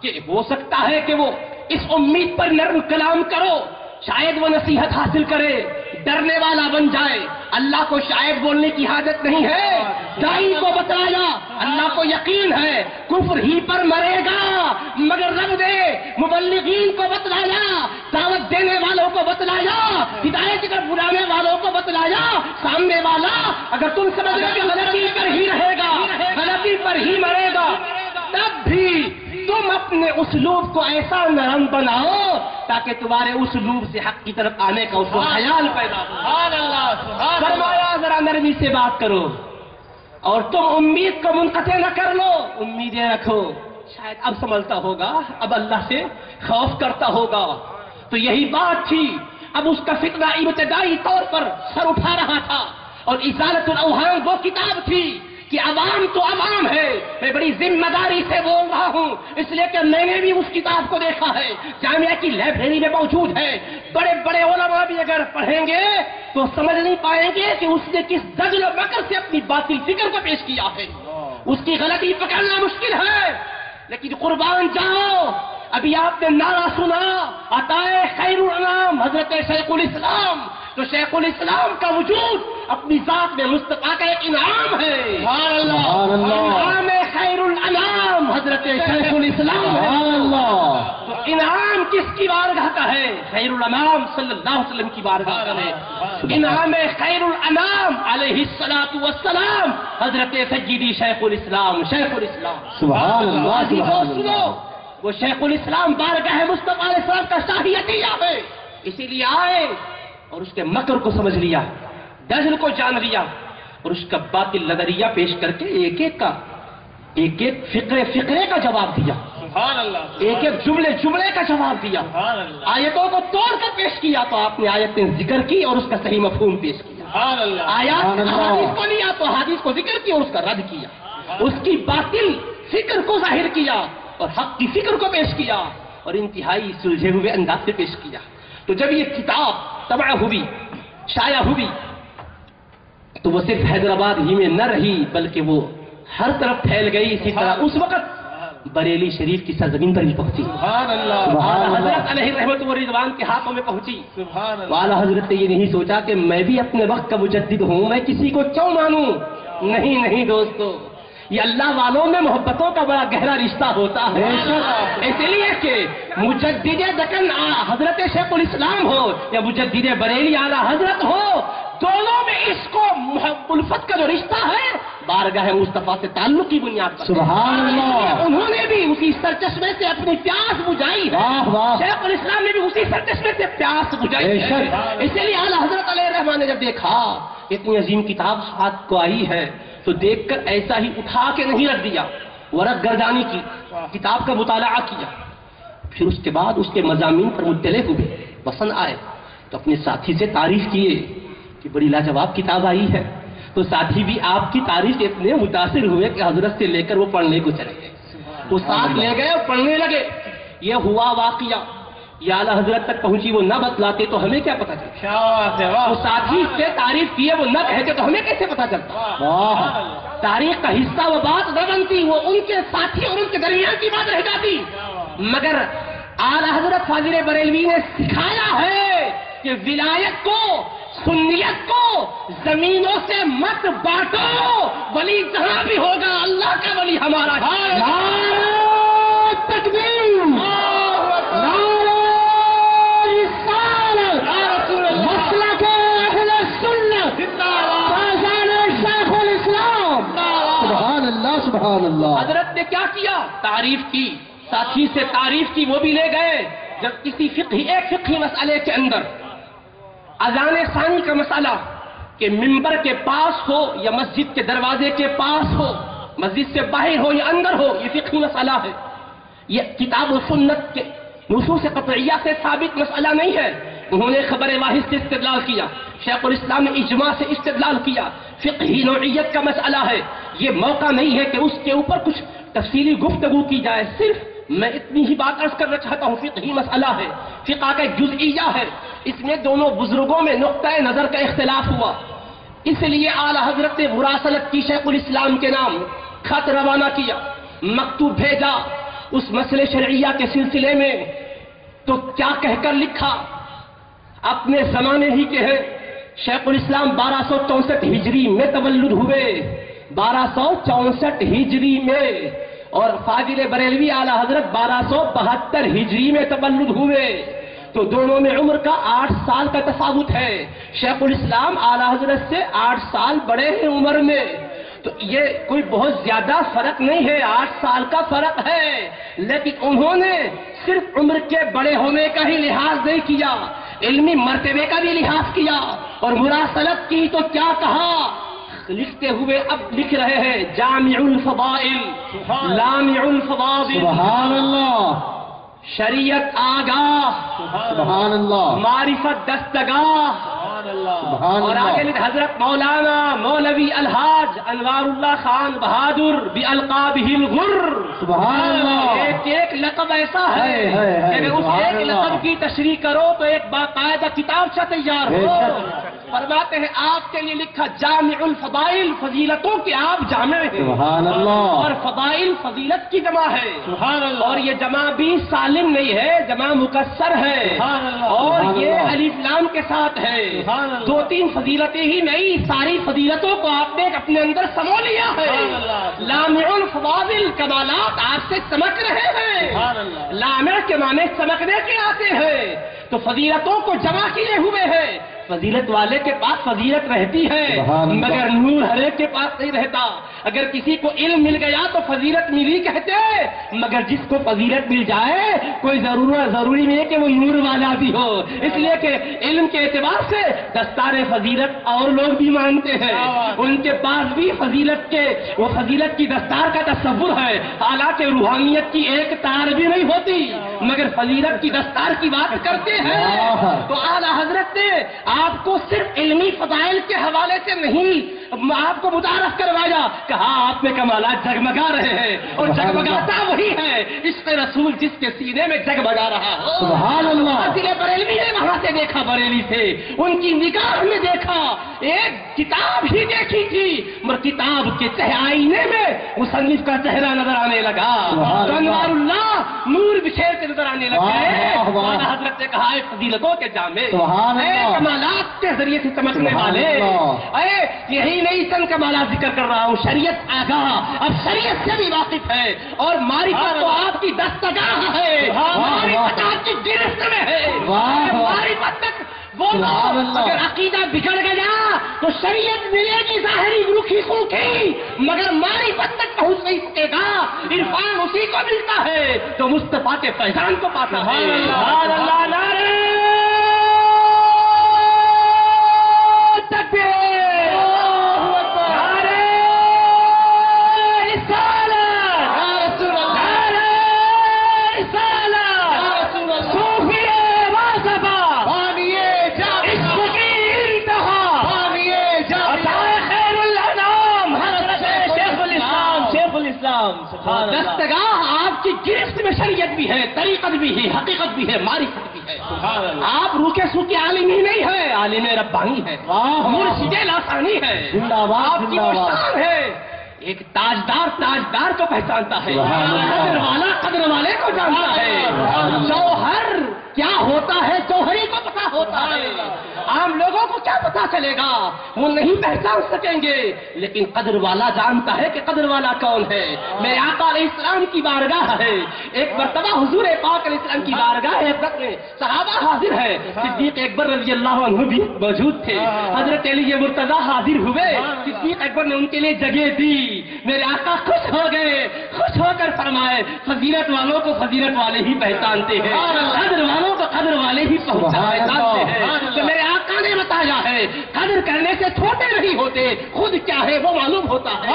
کہ ہو سکتا ہے کہ وہ اس امید پر نرم کلام کرو شاید وہ نصیحت حاصل کرے، ڈرنے والا بن جائے۔ اللہ کو شاید بولنے کی حاجت نہیں ہے، دائی کو بتایا، اللہ کو یقین ہے کفر ہی پر مرے گا مگر رب نے مبلغین کو بتلایا، دعوت دینے والوں کو بتلایا، ہدایت کی طرف بلانے والوں کو بتلایا۔ سامنے والا اگر تم سمجھ رہے کہ غلطی پر ہی رہے گا، غلطی پر ہی مرے گا، تب بھی تم اپنے اسلوب کو ایسا نرم بناؤ تاکہ تمہارے اسلوب سے حق کی طرف آنے کا اس کو خیال پیدا ہو۔ فرمایا ذرا نرمی سے بات کرو اور تم امید کو منقطع نہ کر لو، امیدیں رکھو، شاید اب سمجھتا ہوگا، اب اللہ سے خوف کرتا ہوگا۔ تو یہی بات تھی، اب اس کا فتنہ ابتدائی طور پر سر اٹھا رہا تھا اور ازالت الاوہام وہ کتاب تھی کہ عوام تو عوام ہے، میں بڑی ذمہ داری سے بول رہا ہوں اس لیے کہ میں نے بھی اس کتاب کو دیکھا ہے، جامعہ کی لائبریری میں موجود ہے، بڑے بڑے علماء بھی اگر پڑھیں گے تو سمجھ نہیں پائیں گے کہ اس نے کس دجل و مکر سے اپنی باطل فکر کو پیش کیا ہے، اس کی غلطی پکڑنا مشکل ہے، لیکن قربان جاؤ ابھی آپ نے نعرہ سنا عطائے خیر الانام حضرت شیخ الاسلام، تو شیخ الاسلام کا وجود اپنی ذات میں مصطفیٰ کا ایک انعام ہے۔ انعام خیر الانام حضرت شیخ الاسلام ہے۔ تو انعام کس کی بارگاہ کا ہے؟ خیر الانام صلی اللہ علیہ وسلم کی بارگاہ کا ہے۔ انعام خیر الانام علیہ الصلوۃ والسلام حضرت سیدی شیخ الاسلام، شیخ الاسلام سبحان اللہ سبحان اللہ۔ وہ شیخ الاسلام بارگاہ مصطفیٰ علیہ السلام کا شاہی عطیہ ہے، اسی لیے آئے اور اس کے مکر کو سمجھ لیا، دجل کو جان لیا اور اس کا باطل نظریہ پیش کر کے ایک ایک کا ایک ایک فقرے کا جواب دیا، سبحان اللہ، ایک ایک جملے کا جواب دیا، سبحان اللہ، آیتوں کو توڑ کر پیش کیا تو آپ نے آیت میں ذکر کی اور اس کا صحیح مفہوم پیش کیا، سبحان اللہ، آیات حدیث کو لیا تو حدیث کو ذکر کیا اور اس کا رد کیا، اس کی باطل فکر کو ظاہر کیا اور حق کی فکر کو پیش کیا اور انتہائی سلجھے ہوئے انداز سے پیش کیا۔ تو جب یہ کتاب طبع ہوئی، شائع ہوئی، تو وہ صرف حیدرآباد ہی میں نہ رہی بلکہ وہ ہر طرف پھیل گئی۔ اسی طرح اس وقت بریلی شریف کی سرزمین پر بھی پہنچی، سبحان اللہ، اعلیٰ حضرت علیہ رحمت و رضوان کے ہاتھوں میں پہنچی۔ سبحان اللہ، اعلیٰ حضرت نے یہ نہیں سوچا کہ میں بھی اپنے وقت کا مجدد ہوں، میں کسی کو کیوں مانوں؟ نہیں دوستو، یہ اللہ والوں میں محبتوں کا بڑا گہرا رشتہ ہوتا ہے، اس لیے کہ مجدد دکن حضرت شیخ الاسلام ہو یا مجدد بریلی اعلیٰ حضرت ہو، دونوں میں اس کو الفت کا جو رشتہ ہے بارگاہ مصطفیٰ سے تعلق کی بنیاد پر سبحان اللہ، انہوں نے بھی اسی سرچشمے سے اپنی پیاس بجھائی ہے، واہ واہ، شیخ الاسلام نے بھی اسی سرچشمے سے پیاس بجھائی ہے۔ اسی لیے اعلیٰ حضرت علیہ الرحمٰن نے جب دیکھا اتنی عظیم کتاب ہاتھ کو آئی ہے تو دیکھ کر ایسا ہی اٹھا کے نہیں رکھ دیا، ورق گردانی کی، کتاب کا مطالعہ کیا، پھر اس کے بعد اس کے مضامین پر مطلع ہوئے، پسند آئے تو اپنے ساتھی سے تعریف کیے کہ بڑی لاجواب کتاب آئی ہے، تو ساتھی بھی آپ کی تعریف سے اتنے متاثر ہوئے کہ حضرت سے لے کر وہ پڑھنے کو چلے گئے، وہ ساتھ لے گئے اور پڑھنے لگے۔ یہ ہوا واقعہ، یہ اعلیٰ حضرت تک پہنچی، وہ نہ بتلاتے تو ہمیں کیا پتا چلتا؟ کیا بات ہے، واہ، وہ ساتھی سے تعریف کیے وہ نہ کہتے تو ہمیں کیسے پتا چلتا؟ واہ، تاریخ کا حصہ وہ بات نہ بنتی، وہ ان کے ساتھی اور ان کے درمیان کی بات رہ جاتی، مگر اعلیٰ حضرت فاضل بریلوی نے سکھایا ہے کہ ولایت کو، سنیت کو زمینوں سے مت بانٹو، ولی جہاں بھی ہوگا اللہ کا ولی ہمارا ہے۔ نعرہ تکبیر، نعرہ رسالت، مسلک اہل سنت، فیضان شیخ الاسلام۔ سبحان اللہ، سبحان اللہ، حضرت نے کیا کیا؟ تعریف کی، ساتھی سے تعریف کی، وہ بھی لے گئے۔ جب کسی ایک فقہی مسئلے کے اندر اذان ثانی کا مسئلہ کہ ممبر کے پاس ہو یا مسجد کے دروازے کے پاس ہو، مسجد سے باہر ہو یا اندر ہو، یہ فقہی مسئلہ ہے، یہ کتاب و سنت کے نصوص قطعیہ سے ثابت مسئلہ نہیں ہے۔ انہوں نے خبر واحد سے استدلال کیا، شیخ الاسلام نے اجماع سے استدلال کیا، فقہی نوعیت کا مسئلہ ہے، یہ موقع نہیں ہے کہ اس کے اوپر کچھ تفصیلی گفتگو کی جائے، صرف میں اتنی ہی بات عرض کرنا چاہتا ہوں، فقہی مسئلہ ہے، فقہ کا ایک جزئیہ ہے، اس میں دونوں بزرگوں میں نقطۂ نظر کا اختلاف ہوا، اس لیے اعلیٰ حضرت نے مراسلت کی، شیخ الاسلام کے نام خط روانہ کیا، مکتوب بھیجا اس مسئلے شرعیہ کے سلسلے میں، تو کیا کہہ کر لکھا؟ اپنے زمانے ہی کے ہیں، شیخ الاسلام 1264 ہجری میں تولد ہوئے، 1264 ہجری میں، اور فاضل بریلوی اعلیٰ حضرت 1272 ہجری میں تولد ہوئے، تو دونوں میں عمر کا 8 سال کا تفاوت ہے۔ شیخ الاسلام اعلیٰ حضرت سے 8 سال بڑے ہیں عمر میں، تو یہ کوئی بہت زیادہ فرق نہیں ہے، 8 سال کا فرق ہے، لیکن انہوں نے صرف عمر کے بڑے ہونے کا ہی لحاظ نہیں کیا، علمی مرتبے کا بھی لحاظ کیا، اور مراسلت کی تو کیا کہا؟ لکھتے ہوئے اب لکھ رہے ہیں، جامع الفضائل، لامع الفضائل، سبحان اللہ، شریعت آگاہ، سبحان اللہ، معرفت دستگاہ، سبحان اور آگے اللہ، لکھ حضرت مولانا مولوی الحاج انوار اللہ خان بہادر بألقابہ الغر۔ سبحان اللہ، ایک ایک لقب ایسا ہے ہے، کہ اگر اس سبحان ایک اللہ، لقب کی تشریح کرو تو ایک باقاعدہ کتاب سے تیار بے ہو۔ شک۔ فرماتے ہیں آپ کے لیے لکھا جامع الفضائل، فضیلتوں کے آپ جامع ہیں، سبحان اللہ، اور فضائل فضیلت کی جمع ہے، سبحان اللہ، اور یہ جمع بھی سالم نہیں ہے، جمع مکسر ہے، سبحان اللہ، اور سبحان یہ اللہ، الف لام کے ساتھ ہے، سبحان اللہ، 2-3 فضیلتیں ہی نہیں، ساری فضیلتوں کو آپ نے اپنے اندر سمو لیا ہے۔ سبحان اللہ، لامع الفضائل، کمالات آپ سے چمک رہے ہیں، سبحان اللہ، لامع کے معنی چمکنے کے آتے ہیں، تو فضیلتوں کو جمع کیے ہوئے ہیں. فضیلت والے کے پاس فضیلت رہتی ہے مگر نور ہر ایک کے پاس نہیں رہتا. اگر کسی کو علم مل گیا تو فضیلت ملی کہتے، مگر جس کو فضیلت مل جائے کوئی ضروری نہیں ہے کہ وہ نور والا بھی ہو. اس لیے کہ علم کے اعتبار سے دستار فضیلت اور لوگ بھی مانتے ہیں، ان کے پاس بھی فضیلت کے وہ فضیلت کی دستار کا تصور ہے، حالانکہ روحانیت کی ایک تار بھی نہیں ہوتی مگر فضیلت کی دستار کی بات کرتے ہیں. تو اعلیٰ حضرت نے آپ کو صرف علمی فضائل کے حوالے سے نہیں آپ کو متعارف کروایا، کہا آپ میں کمالات جگمگا رہے ہیں اور جگمگاتا وہی ہے عشق رسول جس کے سینے میں جگمگا رہا ہو. سبحان اللہ. بریلوی نے وہاں سے دیکھا، بریلی سے ان کی نگاہ میں دیکھا، ایک کتاب ہی دیکھی تھی مگر کتاب کے آئینے میں مصنف کا چہرہ نظر آنے لگا، انوار اللہ نور بشیر سے نظر آنے لگا. حضرت نے کہا فضیلتوں کے جامع، کمالات کے ذریعے سے چمکنے والے، یہی نہیں چند کمالات ذکر کر رہا ہوں، شریعت آگاہ، اب شریعت سے بھی واقف ہے اور معرفت تو آپ کی دستگاہ ہے، معرفت آپ کی گرفت میں ہے. معرفت تک وہ اگر عقیدہ بگڑ گیا تو شریعت ملے گی ظاہری روکھی سوکھی مگر معرفت تک پہنچ نہیں سکے گا. عرفان اسی کو ملتا ہے جو مصطفیٰ کے فیضان کو پاتا ہے. دستگاہ آپ کی گرفت میں شریعت بھی ہے، طریقت بھی ہے، حقیقت بھی ہے، معرفت بھی ہے. آپ روکے سوکھے عالم ہی نہیں ہے، عالم ربانی ہے، مرشد لاسانی ہے. آپ کی وہ شان ہے، ایک تاجدار کو پہچانتا ہے، قدر والا قدر والے کو جانتا ہے. جوہر کیا ہوتا ہے جوہری کو پتا ہوتا ہے، عام لوگوں کو کیا پتا چلے گا، وہ نہیں پہچان سکیں گے، لیکن قدر والا جانتا ہے کہ قدر والا کون ہے. میرے آقا علیہ السلام کی بارگاہ ہے، ایک مرتبہ حضور پاک علیہ السلام کی بارگاہ ہے، صحابہ حاضر ہے، صدیق اکبر رضی اللہ عنہ بھی موجود تھے، حضرت علی مرتضیٰ حاضر ہوئے، صدیق اکبر نے ان کے لیے جگہ دی. میرے آقا خوش ہو گئے، خوش ہو کر فرمائے فضیلت والوں کو فضیلت والے ہی پہچانتے ہیں، قدر والوں کو قدر والے ہی پہچانتے ہیں. تو میرے آقا نے بتایا ہے قدر کرنے سے چھوٹے نہیں ہوتے، خود کیا ہے وہ معلوم ہوتا ہے.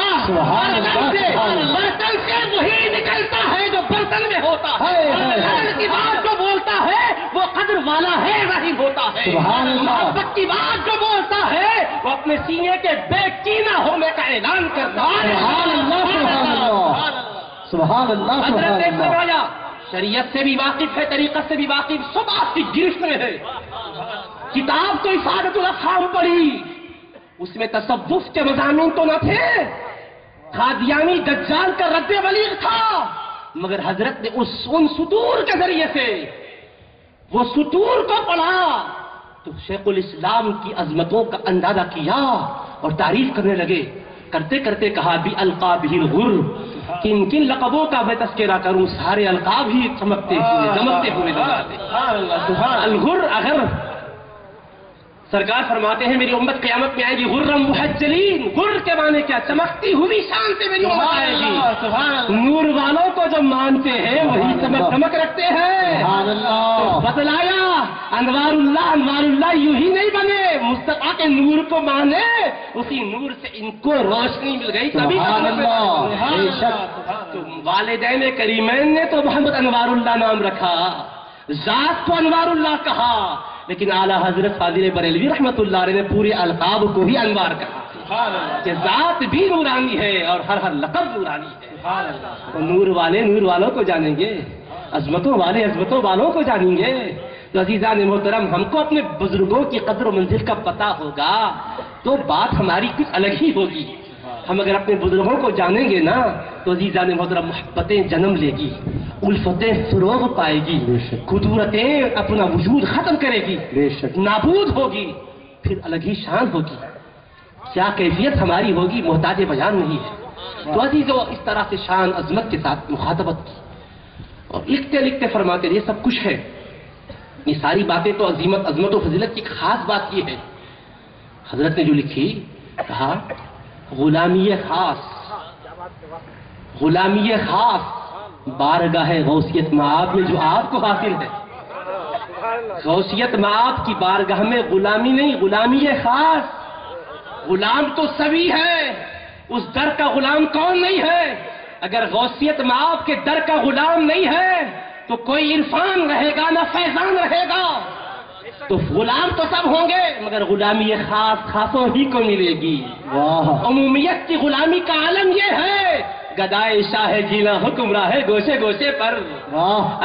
برتن سے وہی نکلتا ہے جو برتن میں ہوتا ہے، قدر کی بات جو بولتا ہے وہ قدر والا ہے وہی ہوتا ہے. محبت کی بات جو بولتا ہے وہ اپنے سینے کے بے کینہ ہونے کا اعلان کرتا ہے. سبحان اللہ. حضرت نے فرمایا شریعت سے بھی واقف ہے، طریقت سے بھی واقف، سب آپ کی گرفت میں ہے. کتاب تو افادۃ الافہام پڑھی، اس میں تصوف کے مضامین تو نہ تھے، قادیانی دجال کا رد بلیغ تھا، مگر حضرت نے ان سطور کے ذریعے سے وہ سطور کو پڑھا تو شیخ الاسلام کی عظمتوں کا اندازہ کیا اور تعریف کرنے لگے. کرتے کرتے کہا بھی القاب ہی الغر، کن کن لقبوں کا میں تذکرہ کروں، سارے القاب ہی چمکتے ہوئے دمکتے ہوئے نظر آتے. الغر اگر سرکار فرماتے ہیں میری امت قیامت میں آئے گی غرم محجلین، غر کے معنی کیا، چمکتی ہوئی شان سے میری امت آئے گی. نور والوں کو جو مانتے ہیں وہی چمک رکھتے ہیں. بتلایا انوار اللہ یوں ہی نہیں بنے، مصطفیٰ کے نور کو مانے، اسی نور سے ان کو روشنی مل گئی. تبھی والدین کریمین نے تو محمد انوار اللہ نام رکھا، ذات کو انوار اللہ کہا، لیکن اعلیٰ حضرت فاضل بریلوی رحمت اللہ علیہ نے پورے القاب کو ہی انوار کہا کہ ذات بھی نورانی ہے اور ہر لقب نورانی ہے. تو نور والے نور والوں کو جانیں گے، عظمتوں والے عظمتوں والوں کو جانیں گے. تو عزیزان محترم، ہم کو اپنے بزرگوں کی قدر و منزل کا پتہ ہوگا تو بات ہماری کچھ الگ ہی ہوگی. ہم اگر اپنے بزرگوں کو جانیں گے نا تو عزیزان محترم محبتیں جنم لے گی، الفتیں فروغ پائے گی، خطورتیں اپنا وجود ختم کرے گی، نابود ہوگی، پھر الگ ہی شان ہوگی. کیا کیفیت ہماری ہوگی محتاج بیان نہیں ہے. تو عزیزو اس طرح سے شان عظمت کے ساتھ مخاطبت کی اور لکھتے لکھتے فرماتے یہ سب کچھ ہے یہ ساری باتیں تو عظمت و فضیلت کی خاص بات یہ ہے، حضرت نے جو لکھی، کہا غلامی خاص بارگاہ غوثیت مآب میں جو آپ کو حاصل ہے، غوثیت مآب کی بارگاہ میں غلامی نہیں، غلامی خاص۔ غلام تو سبھی ہے، اس در کا غلام کون نہیں ہے؟ اگر غوثیت مآب کے در کا غلام نہیں ہے تو کوئی عرفان رہے گا نہ فیضان رہے گا۔ تو غلام تو سب ہوں گے مگر غلامی خاصوں ہی کو ملے گی۔ عمومیت کی غلامی کا عالم یہ ہے، گدائے شاہ جینا حکمراہ ہے گوشے گوشے پر۔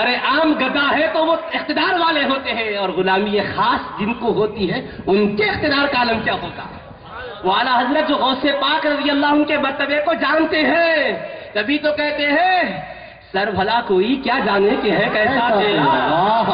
ارے عام گدا ہے تو وہ اقتدار والے ہوتے ہیں، اور غلامی خاص جن کو ہوتی ہے ان کے اقتدار کا عالم کیا ہوگا؟ وہ اعلیٰ حضرت جو غوث پاک رضی اللہ عنہ کے مرتبے کو جانتے ہیں، تبھی تو کہتے ہیں سر بھلا کوئی کیا جانے کہ ہے کیسا تیرا،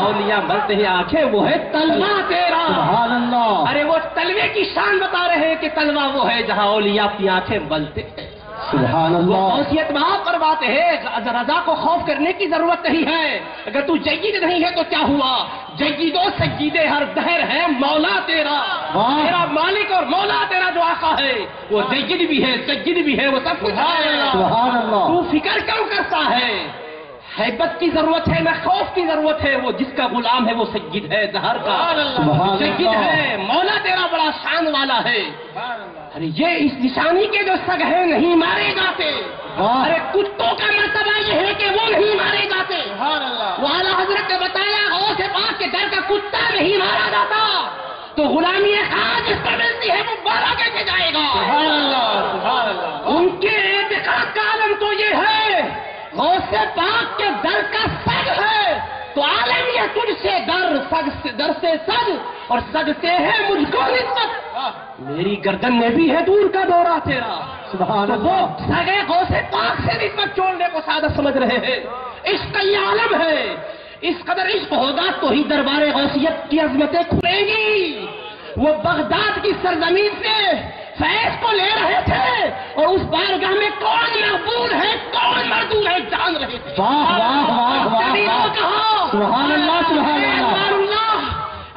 اولیاء بلتے ہیں آنکھیں وہ ہے تلوہ تیرا۔ سبحان اللہ۔ ارے وہ تلوے کی شان بتا رہے ہیں کہ تلوہ وہ ہے جہاں اولیاء اپنی آنکھیں بلتے ہیں۔ سبحان اللہ۔ غوثیت مآب پر بات ہے، رضا کو خوف کرنے کی ضرورت نہیں ہے۔ اگر تو جید نہیں ہے تو کیا ہوا؟ جید و سید ہر دہر ہے مولا تیرا، تیرا مالک اور مولا تیرا جو آقا ہے وہ جید بھی ہے سید بھی ہے، وہ سب کچھ ہے۔ سبحان اللہ۔ تو فکر کیوں کرتا ہے؟ حیبت کی ضرورت ہے نہ خوف کی ضرورت ہے، وہ جس کا غلام ہے وہ سید ہے دہر کا، سید ہے، مولا تیرا بڑا شان والا ہے۔ ارے یہ اس نشانی کے جو سگ ہیں نہیں مارے جاتے۔ ارے کتوں کا مرتبہ یہ ہے کہ وہ نہیں مارے جاتے۔ وہ اعلیٰ حضرت نے بتایا غوث پاک کے در کا کتا نہیں مارا جاتا، تو غلامی خاص جس پر ملتی ہے وہ مارا کیسے جائے گا؟ ان کے اعتقاد کا عالم تو یہ ہے، غوث پاک کے در کا سگ ہے تو عالم یہ تجھ سے در سے سگ اور سگ سے ہے مجھ کو نسبت، میری گردن میں بھی ہے دور کا دورہ تیرا۔ سبحان تو وہ اللہ۔ سگے غوث پاک سے نسبت چھوڑنے کو سعادت سمجھ رہے ہیں۔ عشق کا یہ عالم ہے، اس قدر عشق ہوگا تو ہی دربار غوثیت کی عظمتیں کھلیں گی۔ وہ بغداد کی سرزمین سے فیض کو لے رہے تھے اور اس بارگاہ میں کون مقبول ہے کون مردود ہے جان رہے تھے۔ واہ واہ واہ واہ۔ کہا سبحان اللہ سبحان اللہ۔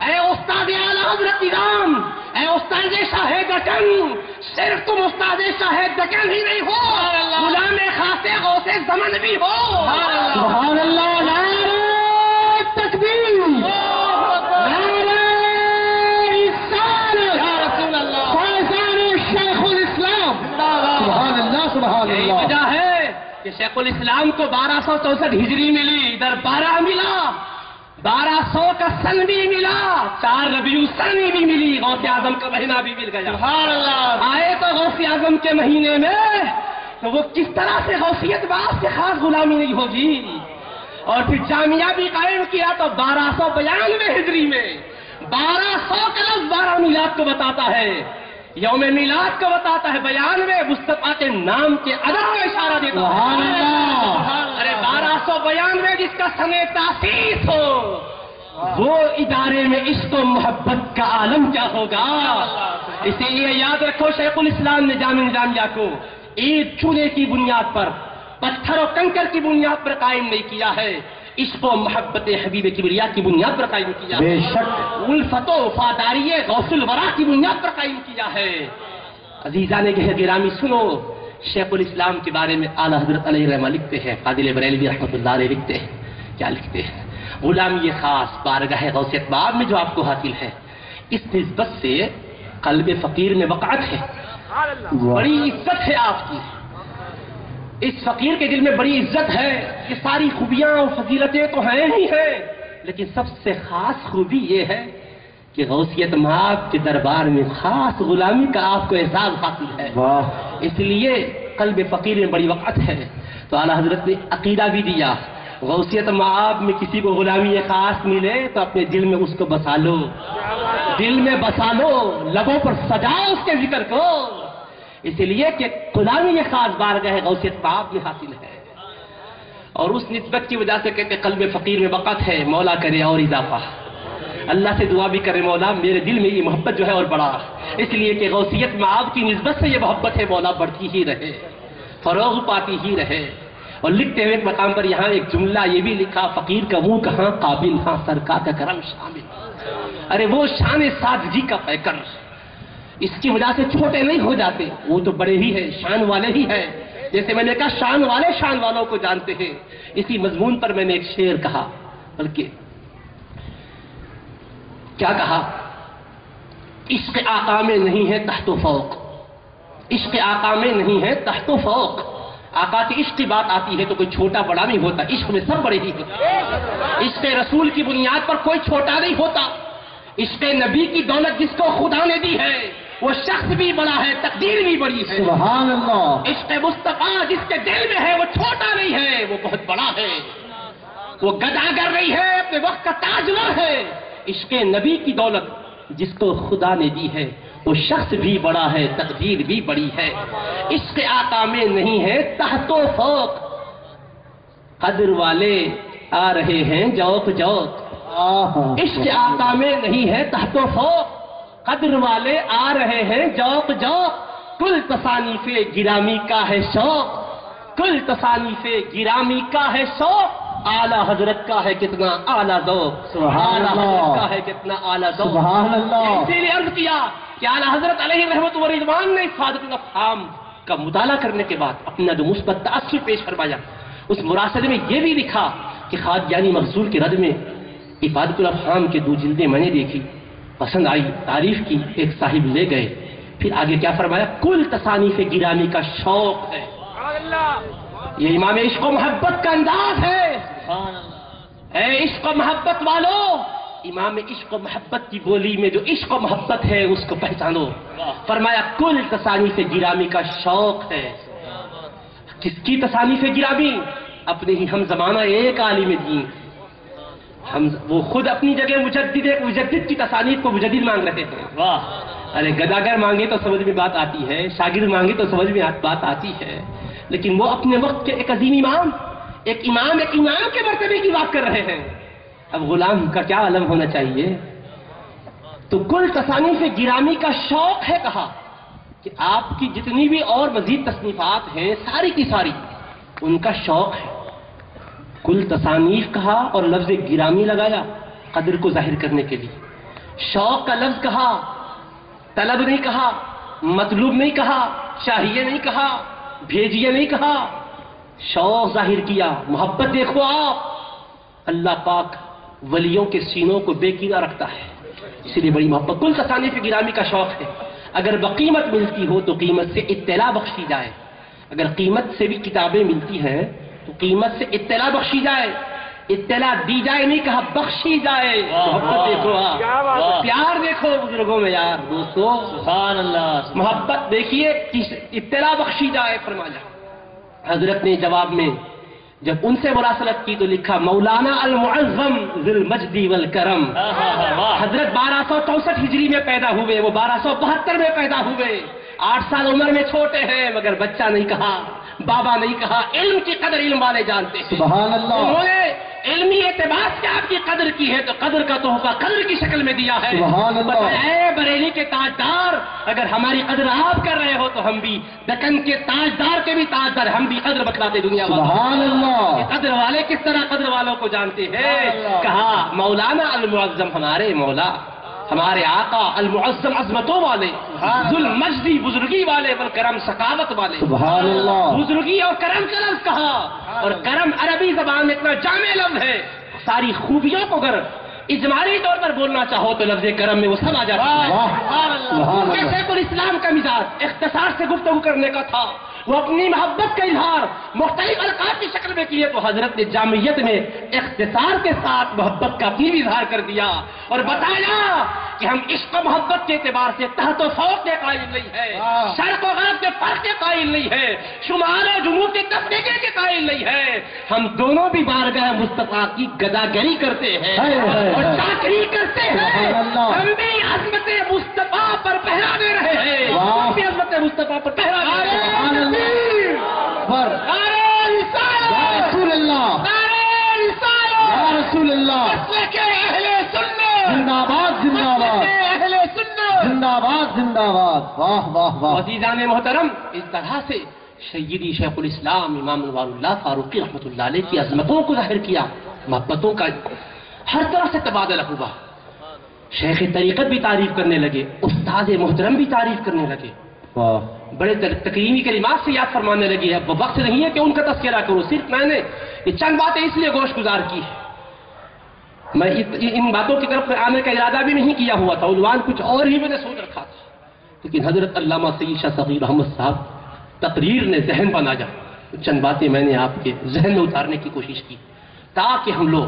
اے استاد اعلیٰ حضرت نظام، اے استاد شاہ دکن، صرف تم استاد شاہ دکن ہی نہیں ہو، غلام خاص غوث زمن بھی ہو۔ سبحان اللہ۔ نعرہ تکبیر، نعرہ رسالت، فیضان شیخ الاسلام۔ سبحان اللہ سبحان یہی اللہ۔ وجہ ہے کہ شیخ الاسلام کو 1264 ہجری ملی، ادھر 12 ملا، 1200 کا سن بھی ملا، 4 ربیع الثانی بھی ملی، غوث اعظم کا مہینہ بھی مل گیا۔ سبحان اللہ۔ آئے تو غوث اعظم کے مہینے میں تو وہ کس طرح سے غوثیت باز سے خاص غلامی نہیں ہوگی، اور پھر جامعہ بھی قائم کیا تو 1292 ہجری میں 1200 کا لفظ 12 میلاد کو بتاتا ہے، یوم میلاد کو بتاتا ہے، 92 مصطفیٰ کے نام کے ادب کا اشارہ دیتا ہے۔ سبحان اللہ۔ ارے 1292 جس کا سن تاسیس ہو، وہ ادارے میں عشق و محبت کا عالم کیا ہوگا؟ اسی لیے یاد رکھو شیخ الاسلام نے جامع نظامیہ کو اینٹ چونے کی بنیاد پر، پتھر و کنکر کی بنیاد پر قائم نہیں کیا ہے، عشق و محبت حبیب کبریا کی بنیاد پر قائم کیا ہے، بے شک۔ الفت و وفاداری غوث الورا کی بنیاد پر قائم کیا ہے۔ عزیزان گرامی سنو، شیخ الاسلام کے بارے میں اعلیٰ حضرت علیہ رحمہ لکھتے ہیں، قادر بریلوی رحمۃ اللہ علیہ لکھتے ہیں، کیا لکھتے ہیں؟ غلامی خاص بارگاہ غوثیت مآب میں جو آپ کو حاصل ہے، اس نسبت سے قلب فقیر میں وقعت ہے، بڑی عزت ہے آپ کی، اس فقیر کے دل میں بڑی عزت ہے۔ یہ ساری خوبیاں اور فضیلتیں تو ہیں ہی ہیں، لیکن سب سے خاص خوبی یہ ہے کہ غوثیت مآب کے دربار میں خاص غلامی کا آپ کو احساس حاصل ہے، اس لیے قلب فقیر میں بڑی وقعت ہے۔ تو اعلیٰ حضرت نے عقیدہ بھی دیا، غوثیت مآب میں کسی کو غلامی خاص ملے تو اپنے دل میں اس کو بسا لو، دل میں بسا لو، لبوں پر سجاؤ اس کے ذکر کو، اس لیے کہ غلامی خاص بارگاہ غوثیت مآب میں حاصل ہے، اور اس نسبت کی وجہ سے کہتے قلب فقیر میں وقعت ہے، مولا کرے اور اضافہ۔ اللہ سے دعا بھی کرے مولا میرے دل میں یہ محبت جو ہے اور بڑا، اس لیے کہ غوثیت مآب کی نسبت سے یہ محبت ہے، مولا بڑھتی ہی رہے، فروغ پاتی ہی رہے، اور لکھتے ہوئے ایک مقام پر یہاں ایک جملہ یہ بھی لکھا، فقیر کا منہ کہاں قابل ہاں سرکار کا کرم شامل۔ ارے وہ شان سادگی کا پیکر، اس کی وجہ سے چھوٹے نہیں ہو جاتے، وہ تو بڑے ہی ہیں، شان والے ہی ہیں۔ جیسے میں نے کہا شان والے شان والوں کو جانتے ہیں، اسی مضمون پر میں نے ایک شعر کہا، بلکہ کیا کہا؟ عشق آقا میں نہیں ہے تحت و فوق، عشق آقا میں نہیں ہے تحت و فوق۔ آقا کی عشق کی بات آتی ہے تو کوئی چھوٹا بڑا نہیں ہوتا، عشق میں سب بڑے ہی ہوتے ہیں۔ عشق رسول کی بنیاد پر کوئی چھوٹا نہیں ہوتا۔ عشق نبی کی دولت جس کو خدا نے دی ہے وہ شخص بھی بڑا ہے، تقدیر بھی بڑی ہے۔ سبحان اللہ۔ عشق مصطفیٰ جس کے دل میں ہے وہ چھوٹا نہیں ہے، وہ بہت بڑا ہے، وہ گداگر نہیں ہے، اپنے وقت کا تاجور ہے۔ عشق نبی کی دولت جس کو خدا نے دی ہے وہ شخص بھی بڑا ہے، تقدیر بھی بڑی ہے۔ عشق آقا میں نہیں ہے تحت و فوق، قدر والے آ رہے ہیں جوق جوق۔ عشق آقا میں نہیں ہے تحت و فوق، قدر والے آ رہے ہیں جوق جوق۔ کل تصانیف گرامی کا ہے شوق، کل تصانیف گرامی کا ہے شوق۔ اعلیٰ حضرت کا ہے کتنا اعلیٰ ذوق، سبحان اعلیٰ اللہ، حضرت کا ہے کتنا اعلیٰ ذوق۔ سبحان اللہ۔ اسی لیے عرض کیا کہ اعلیٰ حضرت علیہ رحمت و رضوان نے صادق الافہام کا مطالعہ کرنے کے بعد اپنا جو مثبت تاثر پیش فرمایا، اس مراسلے میں یہ بھی لکھا کہ خواجانی مغزول کے رد میں افادۃ الافہام کے 2 جلدیں میں نے دیکھی، پسند آئی، تعریف کی، ایک صاحب لے گئے، پھر آگے کیا فرمایا؟ کل تصانیف گرامی کا شوق ہے۔ یہ امام عشق و محبت کا انداز ہے۔ اے عشق و محبت والو، امام عشق و محبت کی بولی میں جو عشق و محبت ہے اس کو پہچانو۔ فرمایا کل تصانیف گرامی کا شوق ہے۔ کس کی تصانیف گرامی؟ اپنے ہی ہم زمانہ ایک عالم دین، وہ خود اپنی جگہ مجدد کی تصانیف کو مجدد مانگ رہے ہیں۔ واہ! ارے گداگر مانگے تو سمجھ میں بات آتی ہے، شاگرد مانگے تو سمجھ میں بات آتی ہے، لیکن وہ اپنے وقت کے ایک عظیم امام، ایک امام کے مرتبے کی بات کر رہے ہیں۔ اب غلام کا کیا علم ہونا چاہیے؟ تو کل تصانیف گرامی کا شوق ہے، کہا کہ آپ کی جتنی بھی اور مزید تصنیفات ہیں ساری کی ساری ان کا شوق ہے۔ کل تصانیف کہا اور لفظ گرامی لگایا قدر کو ظاہر کرنے کے لیے۔ شوق کا لفظ کہا، طلب نہیں کہا، مطلوب نہیں کہا، چاہیے نہیں کہا، بھیجیے نہیں کہا، شوق ظاہر کیا۔ محبت دیکھو آپ، اللہ پاک ولیوں کے سینوں کو بے کینہ رکھتا ہے، اسی لیے بڑی محبت۔ کل تصانیف گرامی کا شوق ہے۔ اگر بقیمت ملتی ہو تو قیمت سے اطلاع بخشی جائے، اگر قیمت سے بھی کتابیں ملتی ہیں تو قیمت سے اطلاع بخشی جائے، اطلاع دی جائے نہیں کہا، بخشی جائے۔ محبت دیکھو آپ، پیار دیکھو بزرگوں میں یار دوستو، سبحان اللہ۔ محبت دیکھیے، اطلاع بخشی جائے فرمایا۔ حضرت نے جواب میں جب ان سے مراسلت کی تو لکھا مولانا المعظم ذی المجد والکرم۔ حضرت 1264 ہجری میں پیدا ہوئے، وہ 1272 میں پیدا ہوئے، 8 سال عمر میں چھوٹے ہیں، مگر بچہ نہیں کہا، بابا نہیں کہا۔ علم کی قدر علم والے جانتے ہیں۔ سبحان اللہ۔ انہوں نے علمی اعتبار سے آپ کی قدر کی ہے تو قدر کا تحفہ قدر کی شکل میں دیا ہے۔ سبحان اللہ۔ اے بریلی کے تاجدار، اگر ہماری قدر آپ کر رہے ہو تو ہم بھی دکن کے تاجدار کے بھی تاجدار، ہم بھی قدر بتلاتے دنیا والوں۔ سبحان اللہ۔ قدر والے کس طرح قدر والوں کو جانتے ہیں؟ کہا مولانا المعظم، ہمارے مولا، ہمارے آقا المعظم، عظمتوں والے، ذو المجدی، بزرگی والے، والکرم، سخاوت والے۔ سبحان اللہ۔ بزرگی اور کرم کا لفظ کہا، اور کرم عربی زبان میں اتنا جامع لفظ ہے، ساری خوبیوں کو اگر اجمالی طور پر بولنا چاہو تو لفظ کرم میں وہ سب آ جاتا ہے۔ سبحان اللہ۔ شیخ الاسلام کا مزاج اختصار سے گفتگو کرنے کا تھا، وہ اپنی محبت کا اظہار مختلف القاب کی شکل میں کیے تو حضرت نے جامعیت میں اختصار کے ساتھ محبت کا بھی اظہار کر دیا اور بتایا کہ ہم عشق و محبت کے اعتبار سے تحت و فوق کے قائل نہیں ہے، شرق و غرب کے فرق کے قائل نہیں ہے، شمال و جنوب کے تفریقے کے قائل نہیں ہے، ہم دونوں بھی بارگاہ مصطفیٰ کی گداگری کرتے ہیں اور چاکری کرتے ہیں، ہم بھی عظمت مصطفیٰ پر پہرا دے رہے ہیں، ہم بھی عظمت مصطفیٰ پر پہرا دے رہے ہیں۔ رسول اللہ، رسول اللہ، زندہ باد، زندہ باد، زندہ باد، زندہ باد۔ واہ واہ واہ۔ عزیزان محترم، اس طرح سے سیدی شیخ الاسلام امام انوار اللہ فاروقی رحمۃ اللہ علیہ کی عظمتوں کو ظاہر کیا، محبتوں کا ہر طرح سے تبادلہ ہوا. شیخ طریقت بھی تعریف کرنے لگے، استاد محترم بھی تعریف کرنے لگے، بڑے تکریمی کلمات سے یاد فرمانے لگے. اب وقت نہیں ہے کہ ان کا تذکرہ کروں، صرف میں نے یہ چند باتیں اس لیے گوش گزار کی ہے. میں ان باتوں کی طرف آنے کا ارادہ بھی نہیں کیا ہوا تھا، عنوان کچھ اور ہی میں نے سوچ رکھا تھا، لیکن حضرت علامہ سید شاہ صغیر احمد صاحب تقریر نے ذہن بنا جا. چند باتیں میں نے آپ کے ذہن میں اتارنے کی کوشش کی تاکہ ہم لوگ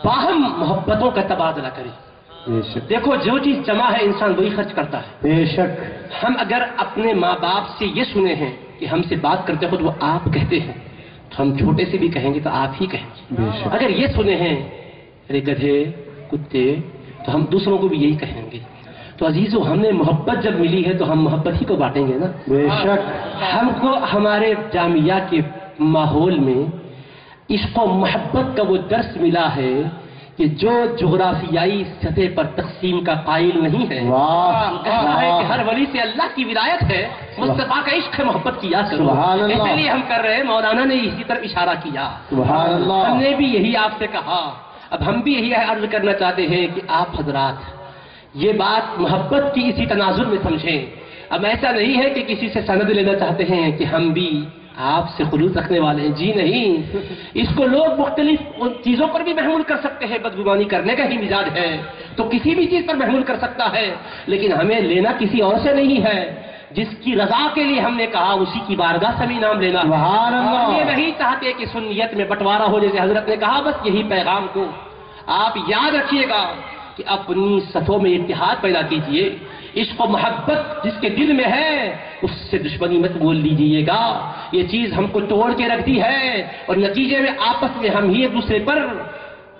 باہم محبتوں کا تبادلہ کریں. دیکھو جو چیز جمع ہے انسان وہی خرچ کرتا ہے. بے شک. ہم اگر اپنے ماں باپ سے یہ سنے ہیں کہ ہم سے بات کرتے خود وہ آپ کہتے ہیں تو ہم چھوٹے سے بھی کہیں گے تو آپ ہی کہیں گے. اگر یہ سنے ہیں ارے گدھے کتے تو ہم دوسروں کو بھی یہی کہیں گے. تو عزیزو ہم نے محبت جب ملی ہے تو ہم محبت ہی کو بانٹیں گے نا. بے شک. ہم کو ہمارے جامعہ کے ماحول میں عشق و محبت کا وہ درس ملا ہے کہ جو جغرافیائی سطح پر تقسیم کا قائل نہیں ہے. ایسا ہے کہ ہر ولی سے اللہ کی ولایت ہے، مصطفیٰ کا عشق ہے، محبت کیا کرو. اسی لیے ہم کر رہے ہیں. مولانا نے اسی طرف اشارہ کیا. ہم نے بھی یہی آپ سے کہا. اب ہم بھی یہی عرض کرنا چاہتے ہیں کہ آپ حضرات یہ بات محبت کی اسی تناظر میں سمجھیں. اب ایسا نہیں ہے کہ کسی سے سند لینا چاہتے ہیں کہ ہم بھی آپ سے خلوص رکھنے والے ہیں. جی نہیں، اس کو لوگ مختلف چیزوں پر بھی محمول کر سکتے ہیں. بدگمانی کرنے کا ہی مزاج ہے تو کسی بھی چیز پر محمول کر سکتا ہے، لیکن ہمیں لینا کسی اور سے نہیں ہے. جس کی رضا کے لیے ہم نے کہا اسی کی بارگاہ سے بھی نام لینا. ہم یہ نہیں چاہتے کہ سنیت میں بٹوارا ہو، جیسے حضرت نے کہا. بس یہی پیغام کو آپ یاد رکھیے گا کہ اپنی صفوں میں اتحاد پیدا کیجیے. عشق و محبت جس کے دل میں ہے اس سے دشمنی مت بول لیجیے گا. یہ چیز ہم کو توڑ کے رکھ دی ہے اور نتیجے میں آپس میں ہم ہی ایک دوسرے پر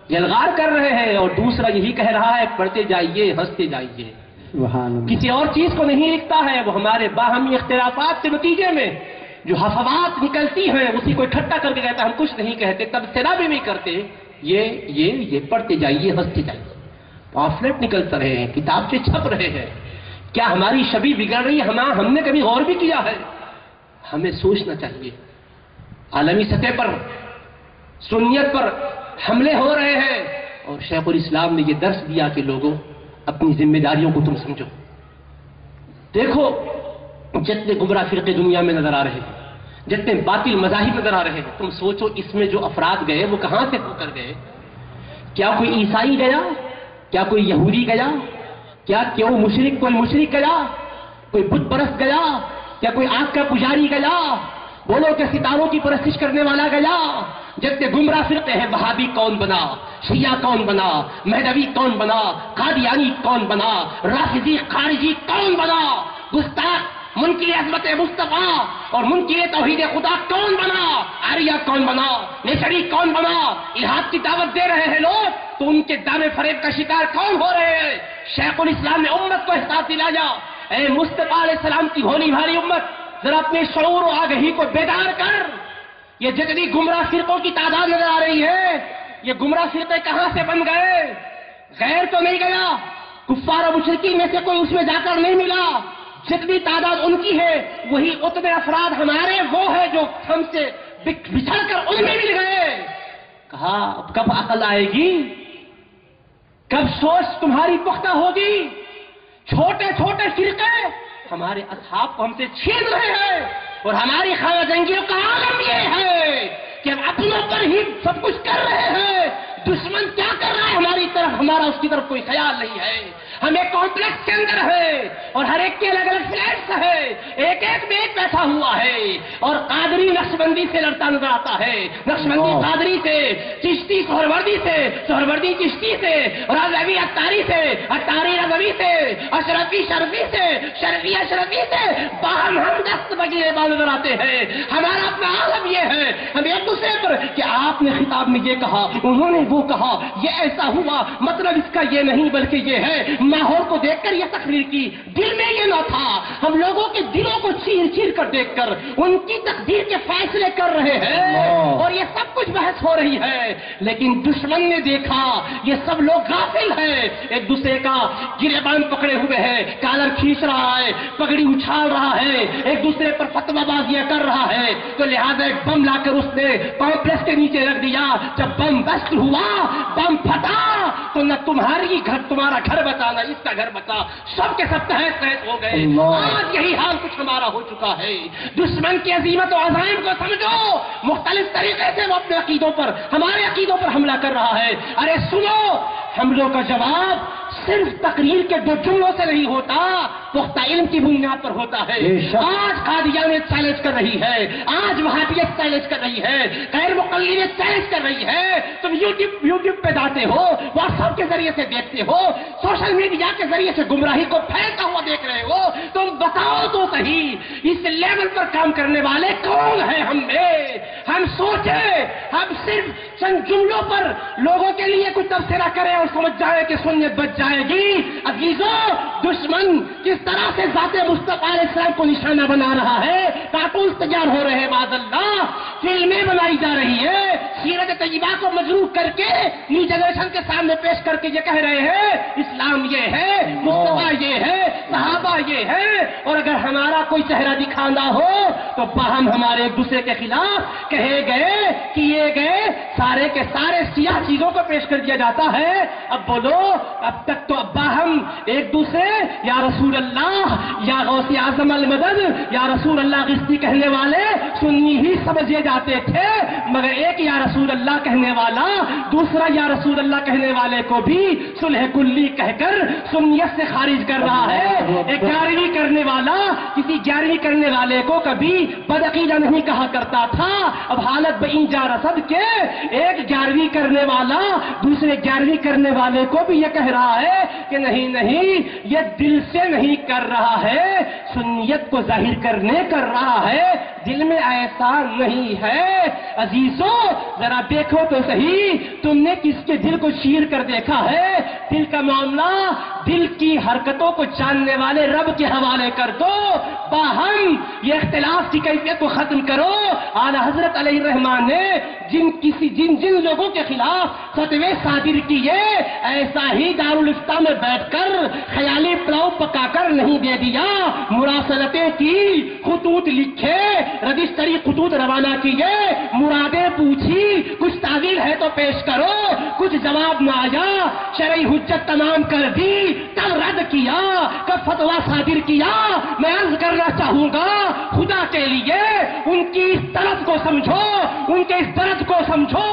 جلغار کر رہے ہیں اور دوسرا یہی کہہ رہا ہے پڑھتے جائیے ہنستے جائیے. کسی اور چیز کو نہیں لکھتا ہے. وہ ہمارے باہمی اختلافات کے نتیجے میں جو حفوات نکلتی ہیں اسی کو اکٹھا کر کے کہتا ہم کچھ نہیں کہتے، تب تبصرہ بھی نہیں کرتے. یہ پڑھتے جائیے ہنستے جائیے. پامفلیٹ نکلتا رہے ہیں، کتاب سے چھپ رہے ہیں. کیا ہماری شبیہ بگڑ رہی ہے؟ ہم نے کبھی غور بھی کیا ہے؟ ہمیں سوچنا چاہیے. عالمی سطح پر سنیت پر حملے ہو رہے ہیں اور شیخ الاسلام نے یہ درس دیا کہ لوگوں اپنی ذمہ داریوں کو تم سمجھو. دیکھو جتنے گمراہ فرقے دنیا میں نظر آ رہے ہیں، جتنے باطل مذاہب نظر آ رہے ہیں، تم سوچو اس میں جو افراد گئے وہ کہاں سے ہو کر گئے؟ کیا کوئی عیسائی گیا؟ کیا کوئی یہودی گیا؟ کیا کوئی مشرک گیا؟ کوئی بت پرست گیا؟ کیا کوئی آگ کا پجاری گیا؟ بولو کہ ستاروں کی پرستش کرنے والا گیا؟ جتنے گمراہ فرقے ہیں، وہابی کون بنا؟ شیعہ کون بنا؟ مہدوی کون بنا؟ قادیانی کون بنا؟ رافضی خارجی کون بنا؟ گستاخ منکر عظمت مصطفیٰ اور منکر توحید خدا کون بنا؟ آریہ کون بنا؟ نیچری کون بنا؟ الہاد کی دعوت دے رہے ہیں لوگ تو ان کے دامے فریب کا شکار کون ہو رہے ہیں؟ شیخ الاسلام نے امت کو احساس دلایا. اے مصطفیٰ علیہ السلام کی بھولی بھاری امت، ذرا اپنے شعور و آگہی کو بیدار کر. یہ جتنی گمراہ فرقوں کی تعداد نظر آ رہی ہے، یہ گمراہ فرقے کہاں سے بن گئے؟ غیر تو نہیں گیا، کفار و مشرکین میں سے کوئی اس میں جا کر نہیں ملا. جتنی تعداد ان کی ہے وہی اتنے افراد ہمارے وہ ہیں جو ہم سے بچھڑ کر ان میں مل گئے. کہا اب کب عقل آئے گی؟ کب سوچ تمہاری پختہ ہوگی؟ چھوٹے چھوٹے فرقے ہمارے اصحاب کو ہم سے چھین رہے ہیں اور ہماری خانہ جنگیوں کا عالم یہ ہے کہ ہم اپنوں پر ہی سب کچھ کر رہے ہیں. دشمن کیا کر رہا ہے ہماری طرف، ہمارا اس کی طرف کوئی خیال نہیں ہے. ہم ایک کمپلیکس کے اندر ہے اور ہر ایک کے الگ الگ فلیٹس ہے، ایک ایک میں ایک بیٹھا ہوا ہے اور قادری نقشبندی سے لڑتا نظر آتا ہے، نقشبندی قادری سے، چشتی سہروردی سے، سہروردی چشتی سے، رضوی اتاری سے، اتاری رضوی سے، اشرفی شرفی سے، شرفی اشرفی سے، باہم ہم دست بجے بال نظر آتے ہیں. ہمارا اپنا عالم یہ ہے. ہم ایک دوسرے پر کہ آپ نے خطاب میں یہ کہا، انہوں نے وہ کہا، یہ ایسا ہوا، مطلب اس کا یہ نہیں بلکہ یہ ہے ماحول کو دیکھ کر یہ تقریر کی، دل میں یہ نہ تھا، ہم لوگوں کے دلوں کو چیر چیر کر دیکھ کر ان کی تقدیر کے فیصلے کر رہے ہیں اور یہ سب کچھ بحث ہو رہی ہے، لیکن دشمن نے دیکھا یہ سب لوگ غافل ہیں، ایک دوسرے کا گریبان پکڑے ہوئے ہیں، کالر کھینچ رہا ہے، پگڑی اچھال رہا ہے، ایک دوسرے پر فتویٰ بازیاں کر رہا ہے، تو لہذا ایک بم لا کر اس نے کمپلیکس کے نیچے رکھ دیا، جب بم بسٹ ہوا، بم پھٹا تو نہ تمہارا گھر بچا نہ اس کا گھر بچا، سب کے سب تحت تحت ہو گئے۔ آج یہی حال کچھ ہمارا ہو چکا ہے، دشمن کی عظیمت و عزائم کو سمجھو، مختلف طریقے سے وہ اپنے عقیدوں پر، ہمارے عقیدوں پر حملہ کر رہا ہے۔ ارے سنو، حملوں کا جواب صرف تقریر کے دو جملوں سے نہیں ہوتا، پختہ علم کی بنیاد پر ہوتا ہے۔ آج قادیانیت چیلنج کر رہی ہے، آج وہابیت چیلنج کر رہی ہے، غیر مقلدیت چیلنج کر رہی ہے۔ تم یوٹیوب پہ جاتے ہو، واٹس ایپ کے ذریعے سے دیکھتے ہو، سوشل میڈیا کے ذریعے سے گمراہی کو پھیلتا ہوا دیکھ رہے ہو، تم بتاؤ تو صحیح اس لیول پر کام کرنے والے کون ہیں ہم میں؟ ہم سوچیں، ہم صرف چند جملوں پر لوگوں کے لیے کچھ تبصرہ کریں اور سمجھ جائیں کہ سنت بچ جائے گی۔ عزیزوں، دشمن کس طرح سے ذات مصطفیٰ علیہ السلام کو نشانہ بنا رہا ہے، کارٹونز تیار ہو رہے ہیں، معاذ اللہ فلمیں بنائی جا رہی ہے، سیرت طیبہ کو مجروح کر کے نیو جنریشن کے سامنے پیش کر کے یہ کہہ رہے ہیں اسلام یہ ہے، مصطفیٰ یہ ہے، صحابہ یہ ہے، اور اگر ہمارا کوئی چہرہ دکھانا ہو تو باہم ہمارے ایک دوسرے کے خلاف کہے گئے کیے گئے سارے کے سارے سیاہ چیزوں کو پیش کر دیا جاتا ہے۔ اب بولو، اب تک تو باہم ایک دوسرے یا رسول اللہ یا غوث اعظم المدد یا رسول اللہ غستی کہنے والے سنی ہی سمجھے جاتے تھے، مگر ایک یا رسول اللہ کہنے والا دوسرا یا رسول اللہ کہنے والے کو بھی صلح کلی کہہ کر سنیت سے خارج کر رہا ہے۔ ایک 11ویں کرنے والا کسی 11ویں کرنے والے کو کبھی بدعقیدہ نہیں کہا کرتا تھا، اب حالت بئیں جا رسد کے ایک 11ویں کرنے والا دوسرے 11ویں کرنے والے کو بھی یہ کہہ رہا ہے کہ نہیں یہ دل سے نہیں کر رہا ہے، سنیت کو ظاہر کرنے کر رہا ہے، دل میں ایسا نہیں ہے۔ عزیزوں، ذرا دیکھو تو صحیح، تم نے کس کے دل کو چیر کر دیکھا ہے؟ دل کا معاملہ دل کی حرکتوں کو جاننے والے رب کے حوالے کر دو، باہم یہ اختلاف کی کیفیت کو ختم کرو۔ اعلیٰ حضرت علیہ الرحمن نے جن لوگوں کے خلاف فتوے صادر کیے، ایسا ہی دارالفتہ میں بیٹھ کر خیالی پلاؤ پکا کر نہیں دے دیا، مراسلتیں کی، خطوط لکھے، رجسٹری خطوط روانہ کیے، مرادیں پوچھی، کچھ تعویل ہے تو پیش کرو، کچھ جواب نہ آیا، شرعی حجت تمام کر دی، کب رد کیا، کب فتویٰ صادر کیا۔ میں عرض کرنا چاہوں گا، خدا کے لیے ان کی اس طرف کو سمجھو، ان کے اس درد کو سمجھو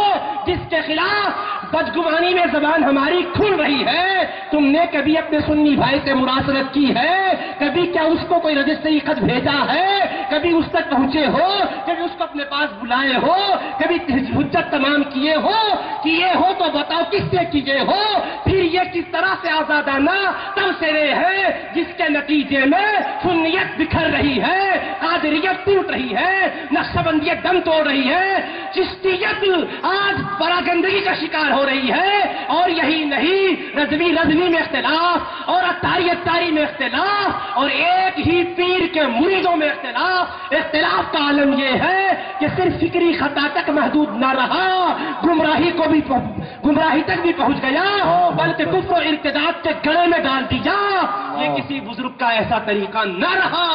جس کے خلاف بدگمانی میں زبان ہماری کھل رہی ہے۔ تم نے کبھی اپنے سنی بھائی سے مراسلت کی ہے؟ کبھی کیا اس کو کوئی رجسٹری خط بھیجا ہے؟ کبھی اس تک پہنچے ہو؟ کبھی اس کو اپنے پاس بلائے ہو؟ کبھی حجت تمام کیے ہو تو بتاؤ کس سے کیے ہو؟ پھر یہ کس طرح سے آزادانہ تبصرے ہیں جس کے نتیجے میں سنیت بکھر رہی ہے، قادریت ٹوٹ رہی ہے، نقشبندیت دم توڑ رہی ہے، چشتیت آج پراگندگی کا شکار ہو رہی ہے، اور یہی نہیں، رضوی میں اختلاف اور اتاری میں اختلاف اور ایک ہی پیر کے مریدوں میں اختلاف کا عالم یہ ہے کہ صرف فکری خطا تک محدود نہ رہا، گمراہی تک بھی پہنچ گیا، بلکہ کفر و ارتداد کے گڑے میں ڈال دیا۔ یہ کسی بزرگ کا ایسا طریقہ نہ رہا،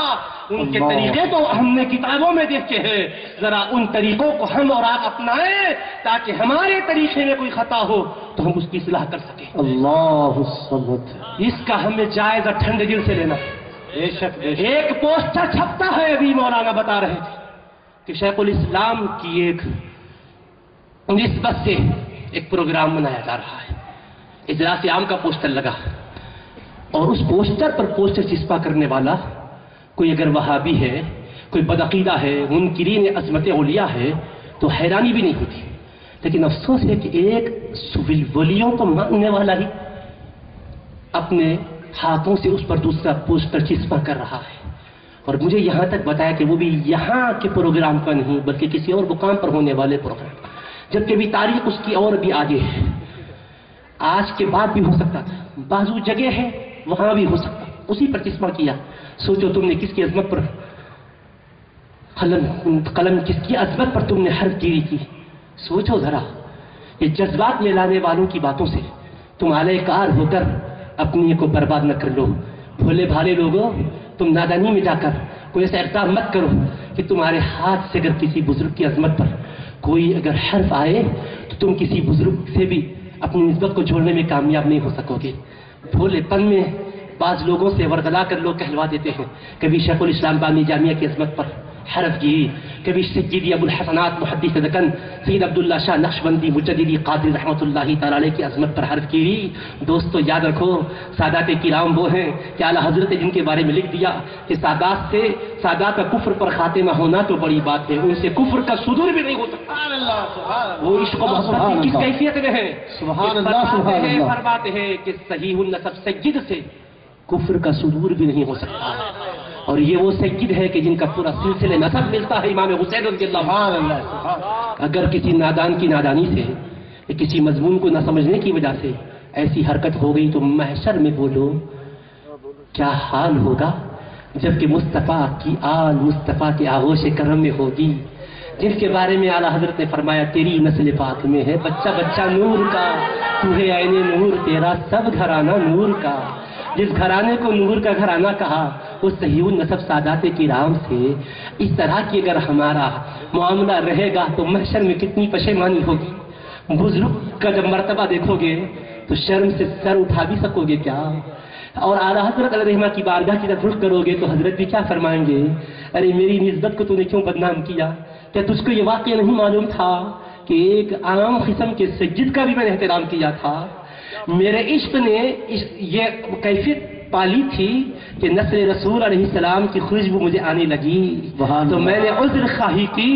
ان کے طریقے تو ہم نے کتابوں میں دیکھے ہیں، ذرا ان طریقوں کو ہم اور آپ اپنائیں تاکہ ہمارے طریقے میں کوئی خطا ہو تو ہم اس کی اصلاح کر سکیں۔ اللہ الصمد۔ اس کا ہمیں جائزہ ٹھنڈے دل سے لینا۔ ایک پوسٹر چھپتا ہے، ابھی مولانا بتا رہے تھے کہ شیخ الاسلام کی ایک نسبت سے ایک پروگرام منایا جا رہا ہے، اجلاس عام کا پوسٹر لگا، اور اس پوسٹر پر پوسٹر چسپا کرنے والا کوئی اگر وہابی ہے، کوئی بدعقیدہ ہے، منکرین عظمت اولیاء ہے تو حیرانی بھی نہیں ہوتی، لیکن افسوس ہے کہ ایک ولیوں کو ماننے والا ہی اپنے ہاتھوں سے اس پر دوسرا پوسٹر چسپا کر رہا ہے، اور مجھے یہاں تک بتایا کہ وہ بھی یہاں کے پروگرام کا نہیں بلکہ کسی اور مقام پر ہونے والے پروگرام، جبکہ بھی تاریخ اس کی اور بھی آگے ہے۔ آج کے بعد بھی ہو سکتا تھا، بازو جگہ ہے وہاں بھی ہو سکتا، اسی پر چشمہ کیا۔ سوچو تم نے کس کی عظمت پر قلم کس کی عظمت پر تم نے حرف گیری کی، سوچو ذرا۔ یہ جذبات میں لانے والوں کی باتوں سے تم اعلی کار ہو کر اپنی کو برباد نہ کر لو۔ بھولے بھالے لوگوں، تم نادانی میں جا کر کوئی ایسا اقدام مت کرو کہ تمہارے ہاتھ سے اگر کسی بزرگ کی عظمت پر کوئی اگر حرف آئے تو تم کسی بزرگ سے بھی اپنی نسبت کو جوڑنے میں کامیاب نہیں ہو سکو گے۔ بھولے پن میں بعض لوگوں سے ورغلا کر لوگ کہلوا دیتے ہیں، کبھی شیخ الاسلام بانی جامعہ کی عظمت پر حرف گیری، کبھی سیدی ابو الحسنات محدث دکن سید عبداللہ شاہ نقشبندی مجددی قادری رحمۃ اللہ تعالی علیہ کی عظمت پر حرف گیری۔ دوستو یاد رکھو، سادات کرام وہ ہیں کہ اعلیٰ حضرت نے جن کے بارے میں لکھ دیا کہ سادات کا کفر پر خاتمہ ہونا تو بڑی بات ہے، ان سے کفر کا صدور بھی نہیں ہو سکتا۔ وہ عشق و محبت کی کس کیفیت میں ہے؟ فرماتے ہیں کہ صحیح النسب سید سے کفر کا صدور بھی نہیں ہو سکتا، اور یہ وہ سید ہے کہ جن کا پورا سلسلہ نسب ملتا ہے امام حسین رضی اللہ عنہ۔ اگر کسی نادان کی نادانی سے، کسی مضمون کو نہ سمجھنے کی وجہ سے ایسی حرکت ہو گئی تو محشر میں بولو کیا حال ہوگا جبکہ مصطفیٰ کی آل مصطفیٰ کے آغوش کرم میں ہوگی، جن کے بارے میں اعلیٰ حضرت نے فرمایا تیری نسل پاک میں ہے بچہ بچہ نور کا، تو ہے عین نور تیرا سب گھرانہ نور کا۔ جس گھرانے کو نور کا گھرانہ کہا وہ صحیح النسب سادات کرام سے اس طرح کی اگر ہمارا معاملہ رہے گا تو محشر میں کتنی پشیمانی ہوگی۔ بزرگ کا جب مرتبہ دیکھو گے تو شرم سے سر اٹھا بھی سکو گے کیا؟ اور اعلیٰ حضرت علیہ رحمہ کی بارگاہ کی طرف رخ کرو گے تو حضرت بھی کیا فرمائیں گے؟ ارے میری نسبت کو تو نے کیوں بدنام کیا؟ کیا تجھ کو یہ واقعہ نہیں معلوم تھا کہ ایک عام قسم کے سید کا بھی میں نے احترام کیا تھا؟ میرے عشق نے یہ کیفیت پالی تھی کہ نسل رسول علیہ السلام کی خوشبو مجھے آنے لگی تو میں نے عذر خواہی کی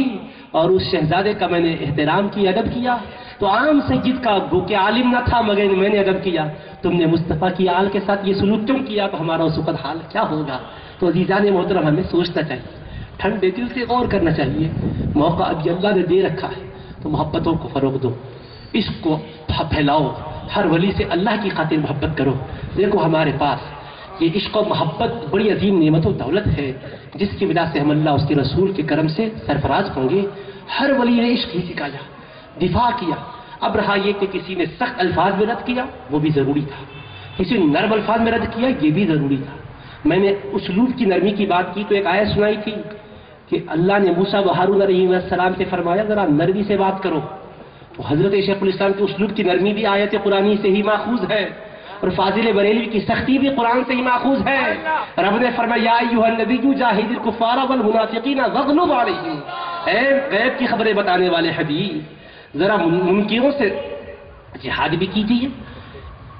اور اس شہزادے کا میں نے احترام کیا، ادب کیا۔ تو عام سید کا گو کہ عالم نہ تھا مگر میں نے ادب کیا، تم نے مصطفیٰ کی آل کے ساتھ یہ سلوک کیوں کیا تو ہمارا اس وقت حال کیا ہوگا؟ تو عزیزان محترم ہمیں سوچنا چاہیے، ٹھنڈے دل سے غور کرنا چاہیے۔ موقع ابھی اللہ نے دے رکھا ہے تو محبتوں کو فروغ دو، عشق کو پھیلاؤ، ہر ولی سے اللہ کی خاطر محبت کرو۔ دیکھو ہمارے پاس یہ عشق و محبت بڑی عظیم نعمت و دولت ہے جس کی وجہ سے ہم اللہ اس کے رسول کے کرم سے سرفراز ہوں گے۔ ہر ولی نے عشق ہی سکھایا، دفاع کیا۔ اب رہا یہ کہ کسی نے سخت الفاظ میں رد کیا، وہ بھی ضروری تھا، کسی نے نرم الفاظ میں رد کیا، یہ بھی ضروری تھا۔ میں نے اسلوب کی نرمی کی بات کی تو ایک آیت سنائی تھی کہ اللہ نے موسیٰ و ہارون علیہ السلام سے فرمایا ذرا نرمی سے بات کرو، تو حضرت شیخ الاسلام کے اسلوب کی نرمی بھی آیت قرآنی سے ہی ماخوذ ہے، اور فاضل بریلوی کی سختی بھی قرآن سے ہی ماخوذ ہے۔ رب نے فرمایا یا ایھا النبی جاہد الکفار والمنافقین واغلظ علیہم، اے غیب کی خبریں بتانے والے حبیب ذرا منکروں سے جہاد بھی کیجیے،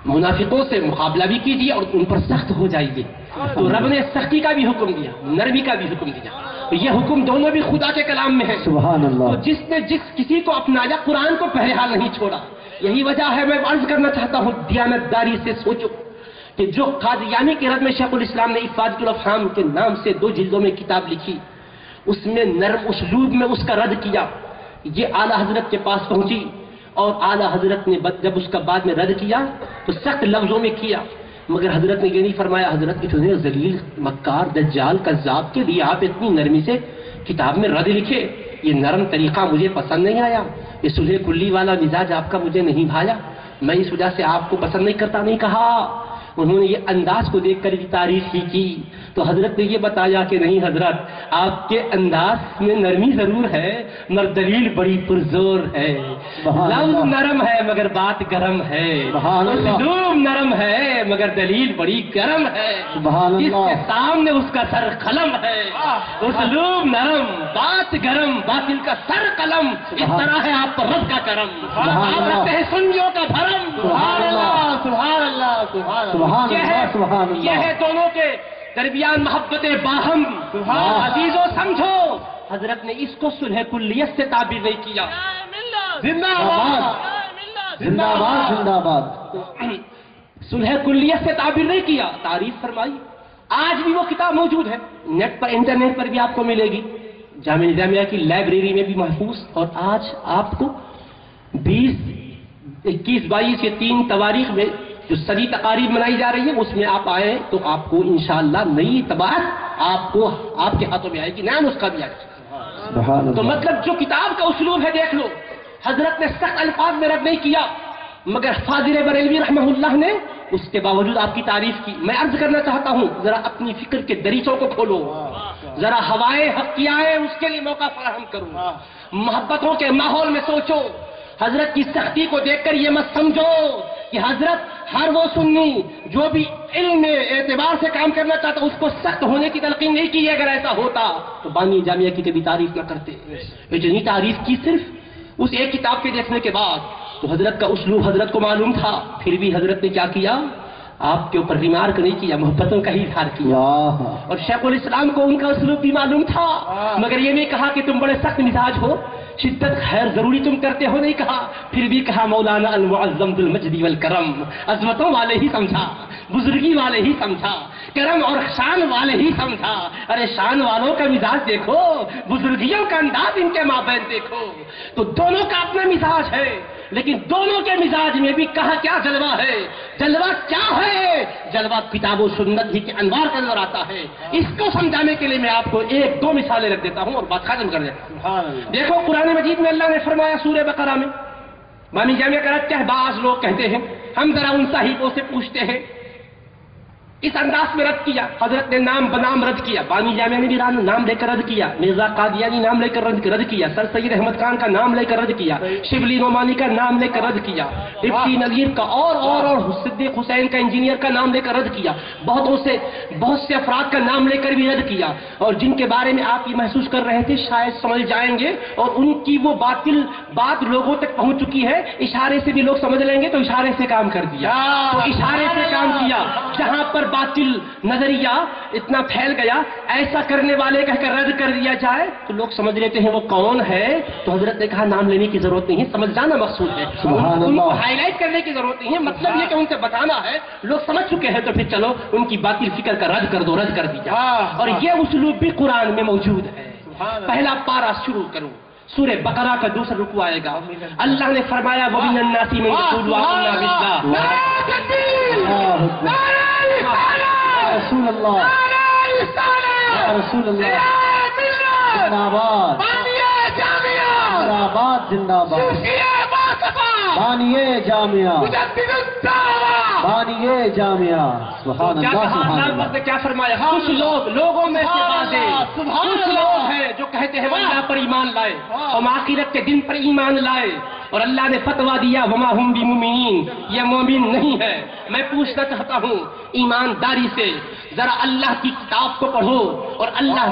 منافقوں سے مقابلہ بھی کیجیے اور ان پر سخت ہو جائیے۔ تو رب نے سختی کا بھی حکم دیا، نرمی کا بھی حکم دیا، یہ حکم دونوں بھی خدا کے کلام میں ہے۔ سبحان اللہ۔ تو جس نے جس کسی کو اپنایا قرآن کو پہلے حال نہیں چھوڑا۔ یہی وجہ ہے میں عرض کرنا چاہتا ہوں دیانت داری سے سوچو کہ جو قادیانی کے رد میں شیخ الاسلام نے افادۃ الافہام کے نام سے 2 جلدوں میں کتاب لکھی، اس میں نرم اسلوب میں اس کا رد کیا، یہ اعلیٰ حضرت کے پاس پہنچی اور اعلیٰ حضرت نے جب اس کا بعد میں رد کیا تو سخت لفظوں میں کیا، مگر حضرت نے یہ نہیں فرمایا حضرت اتنے ذلیل مکار دجال کذاب کے لیے آپ اتنی نرمی سے کتاب میں رد لکھے، یہ نرم طریقہ مجھے پسند نہیں آیا، یہ صلح کلی والا مزاج آپ کا مجھے نہیں بھایا، میں اس وجہ سے آپ کو پسند نہیں کرتا نہیں کہا۔ انہوں نے یہ انداز کو دیکھ کر کی تعریف ہی کی تو حضرت نے یہ بتایا کہ نہیں حضرت آپ کے انداز میں نرمی ضرور ہے مگر دلیل بڑی پرزور ہے، لفظ نرم ہے مگر بات گرم ہے، اسلوب نرم ہے مگر دلیل بڑی گرم ہے، جس کے سامنے اس کا سر قلم ہے، اسلوب نرم بات گرم باطل کا سر قلم، اس طرح ہے آپ پر رب کا کرم، آپ رکھتے ہیں سنیوں کا بھرم۔ سبحان اللہ سبحان اللہ سبحان اللہ۔ یہ ہے دونوں کے درمیان محبت باہم۔ عزیزوں سمجھو حضرت نے اس کو صلح کلیت سے تعبیر نہیں کیا۔ زندہ باد زندہ باد زندہ باد، صلح کلیت سے تعبیر نہیں کیا، تعریف فرمائی۔ آج بھی وہ کتاب موجود ہے نیٹ پر، انٹرنیٹ پر بھی آپ کو ملے گی، جامعہ نظامیہ کی لائبریری میں بھی محفوظ، اور آج آپ کو 21, 22 یہ 3 تواریخ میں جو صدی تقاریب منائی جا رہی ہے اس میں آپ آئیں تو آپ کو انشاءاللہ نئی طباعت آپ کو آپ کے ہاتھوں میں آئے گی، نیا نسخہ بھی آئے گا۔ تو مطلب جو کتاب کا اسلوب ہے دیکھ لو، حضرت نے سخت الفاظ میں رد نہیں کیا، مگر فاضل بریلوی رحمہ اللہ نے اس کے باوجود آپ کی تعریف کی۔ میں عرض کرنا چاہتا ہوں ذرا اپنی فکر کے دریچوں کو کھولو، ذرا ہوائیں حق کی آئے اس کے لیے موقع فراہم کرو، محبتوں کے ماحول میں سوچو۔ حضرت کی سختی کو دیکھ کر یہ مت سمجھو کہ حضرت ہر وہ سنی جو بھی علم میں اعتبار سے کام کرنا چاہتا اس کو سخت ہونے کی تلقین نہیں کی۔ اگر ایسا ہوتا تو بانی جامعہ کی کبھی تعریف نہ کرتے۔ اتنی تعریف کی صرف اس ایک کتاب کے دیکھنے کے بعد۔ تو حضرت کا اسلوب حضرت کو معلوم تھا، پھر بھی حضرت نے کیا کیا؟ آپ کے اوپر ریمارک نہیں کیا، محبتوں کا ہی اظہار کیا۔ اور شیخ الاسلام کو ان کا اسلوب بھی معلوم تھا، مگر یہ نہیں کہا کہ تم بڑے سخت مزاج ہو، شدت خیر ضروری تم کرتے ہو، نہیں کہا، پھر بھی کہا مولانا المعظم ذو المجد والکرم، عظمتوں والے ہی سمجھا، بزرگی والے ہی سمجھا، کرم اور شان والے ہی سمجھا۔ ارے شان والوں کا مزاج دیکھو، بزرگیوں کا انداز ان کے مابین دیکھو۔ تو دونوں کا اپنا مزاج ہے، لیکن دونوں کے مزاج میں بھی کہا کیا جلوہ ہے؟ جلوہ کیا ہے؟ جلوہ کتاب و سنت ہی کے انوار کا نظر آتا ہے۔ اس کو سمجھانے کے لیے میں آپ کو 1-2 مثالیں رکھ دیتا ہوں اور بات ختم کر دیتا ہوں۔ دیکھو قرآن مجید میں اللہ نے فرمایا سورہ بقرہ میں، بانی جامعہ کرت کیا بعض لوگ کہتے ہیں، ہم ذرا ان صاحبوں سے پوچھتے ہیں، اس انداز میں رد کیا۔ حضرت نے نام بنام رد کیا، بانی جامعہ نے بھی نام لے کر رد کیا، مرزا قادیانی نام لے کر رد کیا، سر سید احمد خان کا نام لے کر رد کیا، شبلی نعمانی کا نام لے کر رد کیا، ڈپٹی نذیر کا اور صدیق حسین کا انجینئر کا نام لے کر رد کیا، بہت سے افراد کا نام لے کر بھی رد کیا، اور جن کے بارے میں آپ یہ محسوس کر رہے تھے شاید سمجھ جائیں گے اور ان کی وہ باطل بات لوگوں تک پہنچ چکی ہے، اشارے سے بھی لوگ سمجھ لیں گے تو اشارے سے کام کر دیا، تو اشارے سے کام کیا۔ جہاں پر باطل نظریہ اتنا پھیل گیا، ایسا کرنے والے کہہ کر رد کر دیا جائے تو لوگ سمجھ لیتے ہیں وہ کون ہے۔ تو حضرت نے کہا نام لینے کی ضرورت نہیں ہے، سمجھ جانا مقصود ہے، ان کو ہائی لائٹ کرنے کی ضرورت نہیں ہے، مطلب یہ کہ ان سے بتانا ہے، لوگ سمجھ چکے ہیں تو پھر چلو ان کی باطل فکر کا رد کر دو، رد کر دیا۔ اور یہ اسلوب بھی قرآن میں موجود ہے۔ پہلا پارہ شروع کروں، سورہ بقرہ کا دوسرا رکوع آئے گا، اللہ نے فرمایا وَمِنَ النَّاسِ مَن يَقُولُ آمَنَّا بِاللَّهِ رسول اللہ رسول اللہ زندہ باد، زندہ باد، زندہ باد، بانیے جامعہ، بانیے جامعہ، سبحان اللہ سبحان اللہ۔ نے کیا فرمایا؟ کچھ لوگوں میں سے کچھ لوگ ہیں جو کہتے ہیں وہ اللہ پر ایمان لائے اور آخرت کے دن پر ایمان لائے، اور اللہ نے فتوا دیا وما ہم بمؤمنین، یہ مومن نہیں ہے۔ میں پوچھنا چاہتا ہوں ایمانداری سے ذرا اللہ کی کتاب کو پڑھو اور اللہ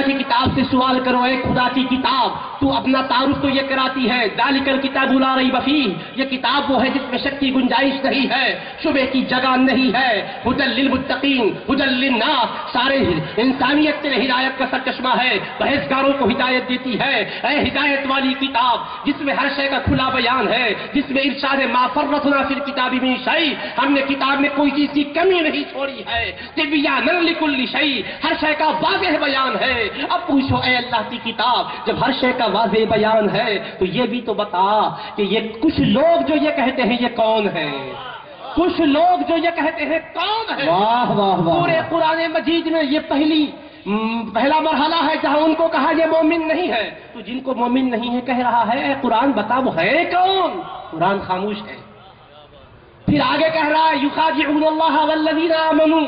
کی کتاب سے سوال کرو، اے خدا کی کتاب تو اپنا تعارف تو یہ کراتی ہے ذالک الکتاب لا ریب فیہ، یہ کتاب وہ ہے جس میں شک کی گنجائش نہیں ہے، شبہ کی جگہ نہیں ہے، ھدی للمتقین ھدی للناس، سارے انسانیت کے لیے ہدایت کا سرچشمہ ہے، پرہیزگاروں کو ہدایت دیتی ہے۔ اے ہدایت والی کتاب جس میں ہر شے کا کھلا بیان ہے، جس میں ارشاد ما فرطنا فی الکتاب من شیء، ہم نے کتاب میں کوئی چیز کی کمی نہیں چھوڑی ہے، تبیانا لکل شیء، ہر شے کا واضح بیان ہے۔ اب پوچھو اے اللہ کی کتاب جب ہر شے کا واضح بیان ہے تو یہ بھی تو بتا کہ یہ کچھ لوگ جو یہ کہتے ہیں یہ کون ہے؟ کچھ لوگ جو یہ کہتے ہیں کون ہے؟ واہ واہ واہ۔ پورے قرآن مجید میں یہ پہلا مرحلہ ہے جہاں ان کو کہا یہ مومن نہیں ہے، تو جن کو مومن نہیں ہے کہہ رہا ہے اے قرآن بتا وہ ہے کون؟ قرآن خاموش ہے۔ پھر آگے کہہ رہا ہے یخادعون اللہ والذین آمنوا،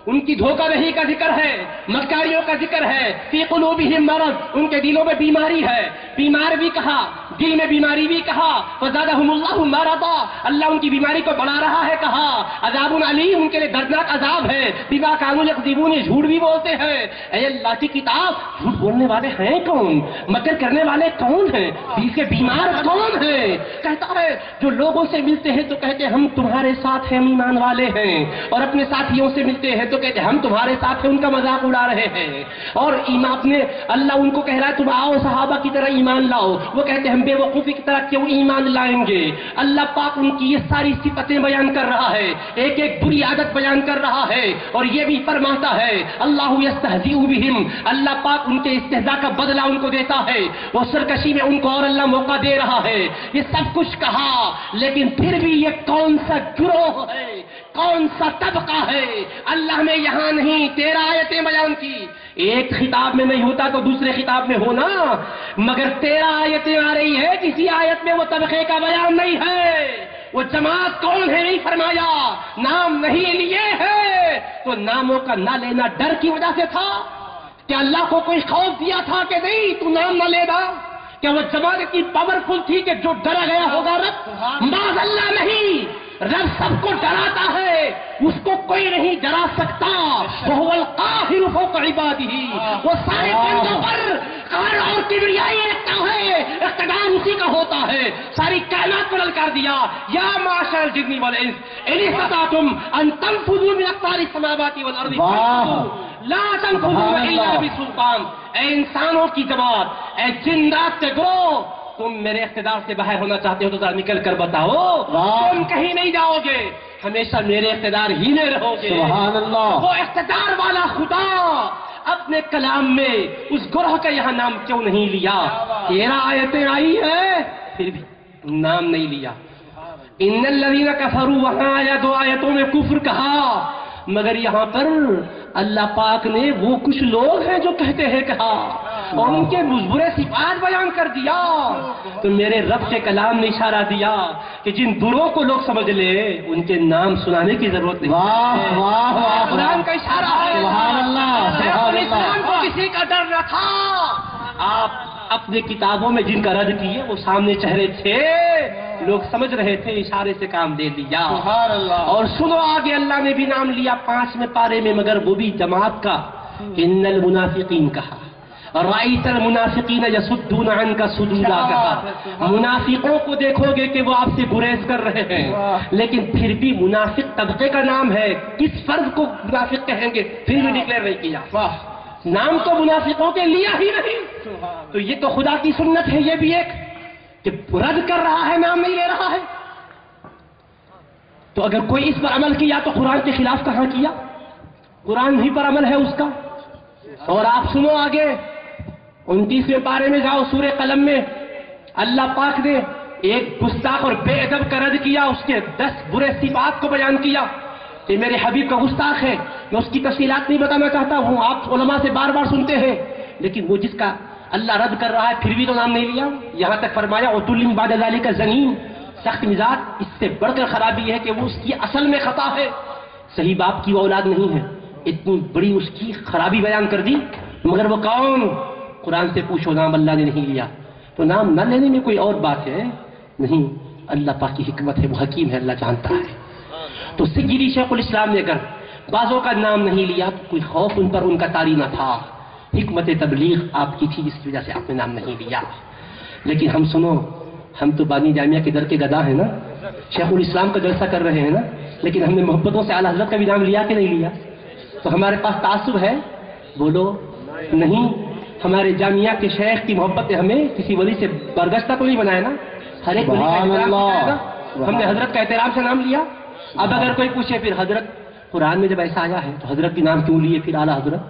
ان کی دھوکہ دہی کا ذکر ہے، مکاریوں کا ذکر ہے، فی قلوبہم مرض، ان کے دلوں میں بیماری ہے، بیمار بھی کہا، دل میں بیماری بھی کہا، فزادہم اللہ مرضا، اللہ ان کی بیماری کو بڑھا رہا ہے کہا، عذاب علیم، ان کے لیے دردناک عذاب ہے، بما کانوا یکذبون، یہ جھوٹ بھی بولتے ہیں۔ اے اللہ کی کتاب جھوٹ بولنے والے ہیں کون؟ مکر کرنے والے کون ہیں؟ دل کے بیمار کون ہیں؟ کہتا ہے جو لوگوں سے ملتے ہیں تو کہتے ہیں ہم تمہارے ساتھ ہیں، ہم ایمان والے ہیں، اور اپنے ساتھیوں سے ملتے ہیں تو تو کہتے ہم تمہارے ساتھ ہیں، ان کا مذاق اڑا رہے ہیں، اور ایمان اپنے اللہ ان کو کہہ رہا ہے تم آؤ صحابہ کی طرح ایمان لاؤ، وہ کہتے ہم بے وقوفی کی طرح کیوں ایمان لائیں گے؟ اللہ پاک ان کی یہ ساری صفتیں بیان کر رہا ہے، ایک ایک بری عادت بیان کر رہا ہے، اور یہ بھی فرماتا ہے اللہ یستہزئ بہم، اللہ پاک ان کے استہزاء کا بدلہ ان کو دیتا ہے، وہ سرکشی میں ان کو اور اللہ موقع دے رہا ہے۔ یہ سب کچھ کہا، لیکن پھر بھی یہ کون سا گروہ ہے، کون سا طبقہ ہے؟ اللہ نے یہاں نہیں 13 آیتیں بیان کی، ایک خطاب میں نہیں ہوتا تو دوسرے خطاب میں ہونا، مگر 13 آیتیں آ رہی ہے، کسی آیت میں وہ طبقے کا بیان نہیں ہے، وہ جماعت کون ہے نہیں فرمایا، نام نہیں لیے ہے، تو ناموں کا نہ لینا ڈر کی وجہ سے تھا؟ کیا اللہ کو کوئی خوف دیا تھا کہ نہیں تو نام نہ لینا؟ کیا وہ جماعت اتنی پاورفل تھی کہ جو ڈرا گیا ہوگا رب؟ معاذ اللہ نہیں، رب سب کو ڈراتا ہے، اس کو کوئی نہیں ڈرا سکتا، وہو القاہر فوق عبادہ، وہ سارے بندوں پر قہر اور کبریائی رکھتا ہے، اقتدار اسی کا ہوتا ہے، ساری کائنات کو للکار دیا، یا معاشر الجن والانس ان استطعتم ان تنفذوا من اقطار السماوات والارض لا تنفذون الا بسلطان۔ اے انسانوں کی جماعت، اے جن رات کے گروہ، تم میرے اقتدار سے باہر ہونا چاہتے ہو تو ذرا نکل کر بتاؤ، تم کہیں نہیں جاؤ گے، ہمیشہ میرے اقتدار ہی میں رہو گے۔ سبحان اللہ۔ وہ اقتدار والا خدا اپنے کلام میں اس گروہ کا یہاں نام کیوں نہیں لیا؟ 13 آیتیں آئی ہے پھر بھی نام نہیں لیا۔ ان الذین کفروا، وہاں آیا 2 آیتوں میں کفر کہا، مگر یہاں پر اللہ پاک نے وہ کچھ لوگ ہیں جو کہتے ہیں کہا، اور ان کے برے صفات بیان کر دیا، تو میرے رب کے کلام نے اشارہ دیا کہ جن بروں کو لوگ سمجھ لے ان کے نام سنانے کی ضرورت نہیں۔ واہ واہ واہ، قرآن کا اشارہ ہے، سبحان اللہ، سبحان اسلام کو اللہ۔ کسی کا ڈر نہ تھا، آپ اپنے کتابوں میں جن کا رد کیے وہ سامنے چہرے تھے، لوگ سمجھ رہے تھے، اشارے سے کام دے دیا۔ سبحان اللہ۔ اور سنو آگے اللہ نے بھی نام لیا 5ویں پارے میں، مگر وہ بھی جماعت کا، ان المنافقین کہا، رأیت المنافقین یصدون عنک صدودا کہا، منافقوں کو دیکھو گے کہ وہ آپ سے گریز کر رہے ہیں، لیکن پھر بھی منافق طبقے کا نام ہے، کس فرد کو منافق کہیں گے پھر بھی ڈکلیئر نہیں کیا، نام تو منافقوں کے لیا ہی نہیں، تو یہ تو خدا کی سنت ہے، یہ بھی ایک کہ رد کر رہا ہے، نام نہیں لے رہا ہے۔ تو اگر کوئی اس پر عمل کیا تو قرآن کے خلاف کہاں کیا؟ قرآن ہی پر عمل ہے اس کا۔ اور آپ سنو آگے 29ویں پارے میں جاؤ، سورہ قلم میں اللہ پاک نے ایک گستاخ اور بے ادب کا رد کیا، اس کے 10 برے صفات کو بیان کیا کہ میرے حبیب کا گستاخ ہے، میں اس کی تفصیلات نہیں بتانا چاہتا ہوں، آپ علماء سے بار بار سنتے ہیں، لیکن وہ جس کا اللہ رد کر رہا ہے پھر بھی تو نام نہیں لیا، یہاں تک فرمایا عتل بعد ذلک زنیم، سخت مزاج، اس سے بڑھ کر خرابی ہے کہ وہ اس کی اصل میں خطا ہے، صحیح باپ کی وہ اولاد نہیں ہے، اتنی بڑی اس کی خرابی بیان کر دی، مگر وہ کون؟ قرآن سے پوچھو، نام اللہ نے نہیں لیا، تو نام نہ لینے میں کوئی اور بات ہے نہیں، اللہ پاک کی حکمت ہے، وہ حکیم ہے، اللہ جانتا ہے۔ تو سیدی شیخ الاسلام نے اگر بعضوں کا نام نہیں لیا تو کوئی خوف ان پر ان کا طاری نہ تھا، حکمت تبلیغ آپ کی تھی جس کی وجہ سے آپ نے نام نہیں لیا۔ لیکن ہم سنو، ہم تو بانی جامعہ کے در کے گدا ہیں نا، شیخ الاسلام کا جلسہ کر رہے ہیں نا، لیکن ہم نے محبتوں سے اعلیٰ حضرت کا بھی نام لیا کہ نہیں لیا؟ تو ہمارے پاس تعصب ہے؟ بولو نہیں، ہمارے جامعہ کے شیخ کی محبت نے ہمیں کسی ولی سے برگشتہ تو نہیں بنایا نا، ہر ایک ولی کا احترام کیا نا، ہم نے حضرت کا احترام سے نام لیا۔ اب اگر کوئی پوچھے پھر حضرت قرآن میں جب ایسا آیا ہے تو حضرت بھی نام کیوں لیے، پھر اعلیٰ حضرت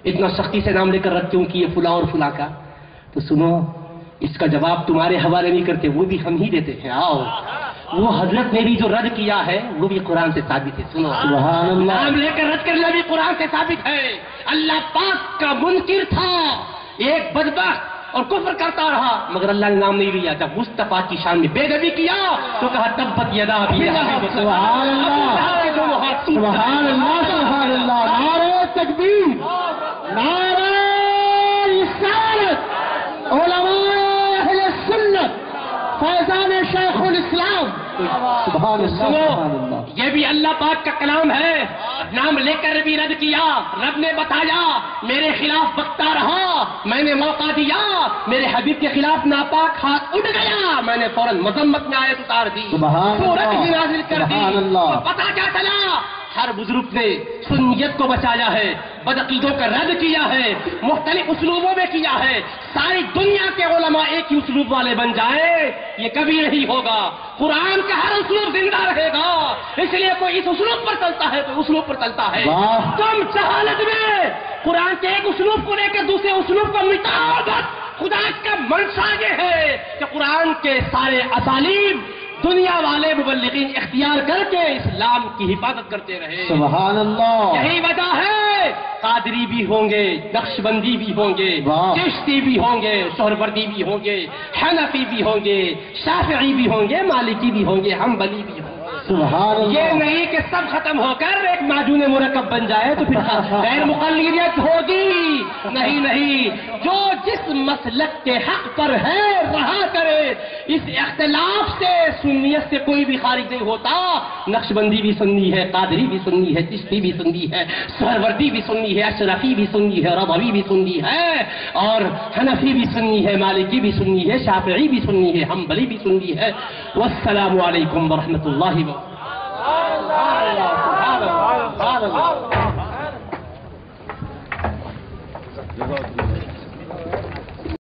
اتنا سختی سے نام لے کر رد کیوں کیے فلاں اور فلاں کا؟ تو سنو، اس کا جواب تمہارے حوالے نہیں کرتے، وہ بھی ہم ہی دیتے ہیں۔ آؤ، وہ حضرت نے بھی جو رد کیا ہے وہ بھی قرآن سے ثابت ہے۔ سنو، سبحان اللہ۔ نام لے کر رد کرنا بھی قرآن سے ثابت ہے۔ اللہ پاک کا منکر تھا، ایک بدبخت اور کفر کرتا رہا، مگر اللہ نے نام نہیں لیا۔ جب مصطفیٰ کی شان میں بے ادبی کیا تو کہا تبت یدا ابی لہب۔ سبحان اللہ، سبحان اللہ، سبحان اللہ، نعرہ تکبیر، نعرہ رسالت، علماء اہل سنت، فیضان شیخ الاسلام، سبحان اللہ، سبحان اللہ۔ یہ بھی اللہ پاک کا کلام ہے، نام لے کر بھی رد کیا، رب نے بتایا میرے خلاف بکتا رہا، میں نے موقع دیا، میرے حبیب کے خلاف ناپاک ہاتھ اٹھ گیا، میں نے فوراً مذمت میں آیت اتار دی، سبحان سورت اللہ، بھی نازل کر دی، سبحان اللہ۔ تو پتہ کیا چلا؟ ہر بزرگ نے سنیت کو بچایا ہے، بدعقیدوں کا رد کیا ہے، مختلف اسلوبوں میں کیا ہے. ساری دنیا کے علماء ایک ہی اسلوب والے بن جائیں یہ کبھی نہیں ہوگا. قرآن کا ہر اسلوب زندہ رہے گا، اس لیے کوئی اس اسلوب پر چلتا ہے، کوئی اسلوب پر چلتا ہے. تم جہالت میں قرآن کے ایک اسلوب کو لے کر دوسرے اسلوب کو مٹاؤ مت. خدا کا منشا یہ ہے کہ قرآن کے سارے اسالیب دنیا والے مبلغین اختیار کر کے اسلام کی حفاظت کرتے رہے. سبحان اللہ. یہی وجہ ہے قادری بھی ہوں گے، نقشبندی بھی ہوں گے، چشتی بھی ہوں گے، سہروردی بھی ہوں گے، حنفی بھی ہوں گے، شافعی بھی ہوں گے، مالکی بھی ہوں گے، حنبلی بھی ہوں گے. سبحان اللہ. یہ نہیں کہ سب ختم ہو کر ایک معجون مرکب بن جائے تو پھر غیر مقلدیت ہوگی. نہیں نہیں، جو جس مسلک کے حق پر ہے رہا کرے. اس اختلاف سے سنیت سے کوئی بھی خارج نہیں ہوتا. نقشبندی بھی سنی ہے، قادری بھی سنی ہے، چشتی بھی سنی ہے، سہروردی بھی سنی ہے، اشرفی بھی سنی ہے، رضوی بھی سنی ہے، اور حنفی بھی سنی ہے، مالکی بھی سنی ہے، شافعی بھی سنی ہے، حنبلی بھی سنی ہے. والسلام علیکم ورحمۃ اللہ وبرکاتہ.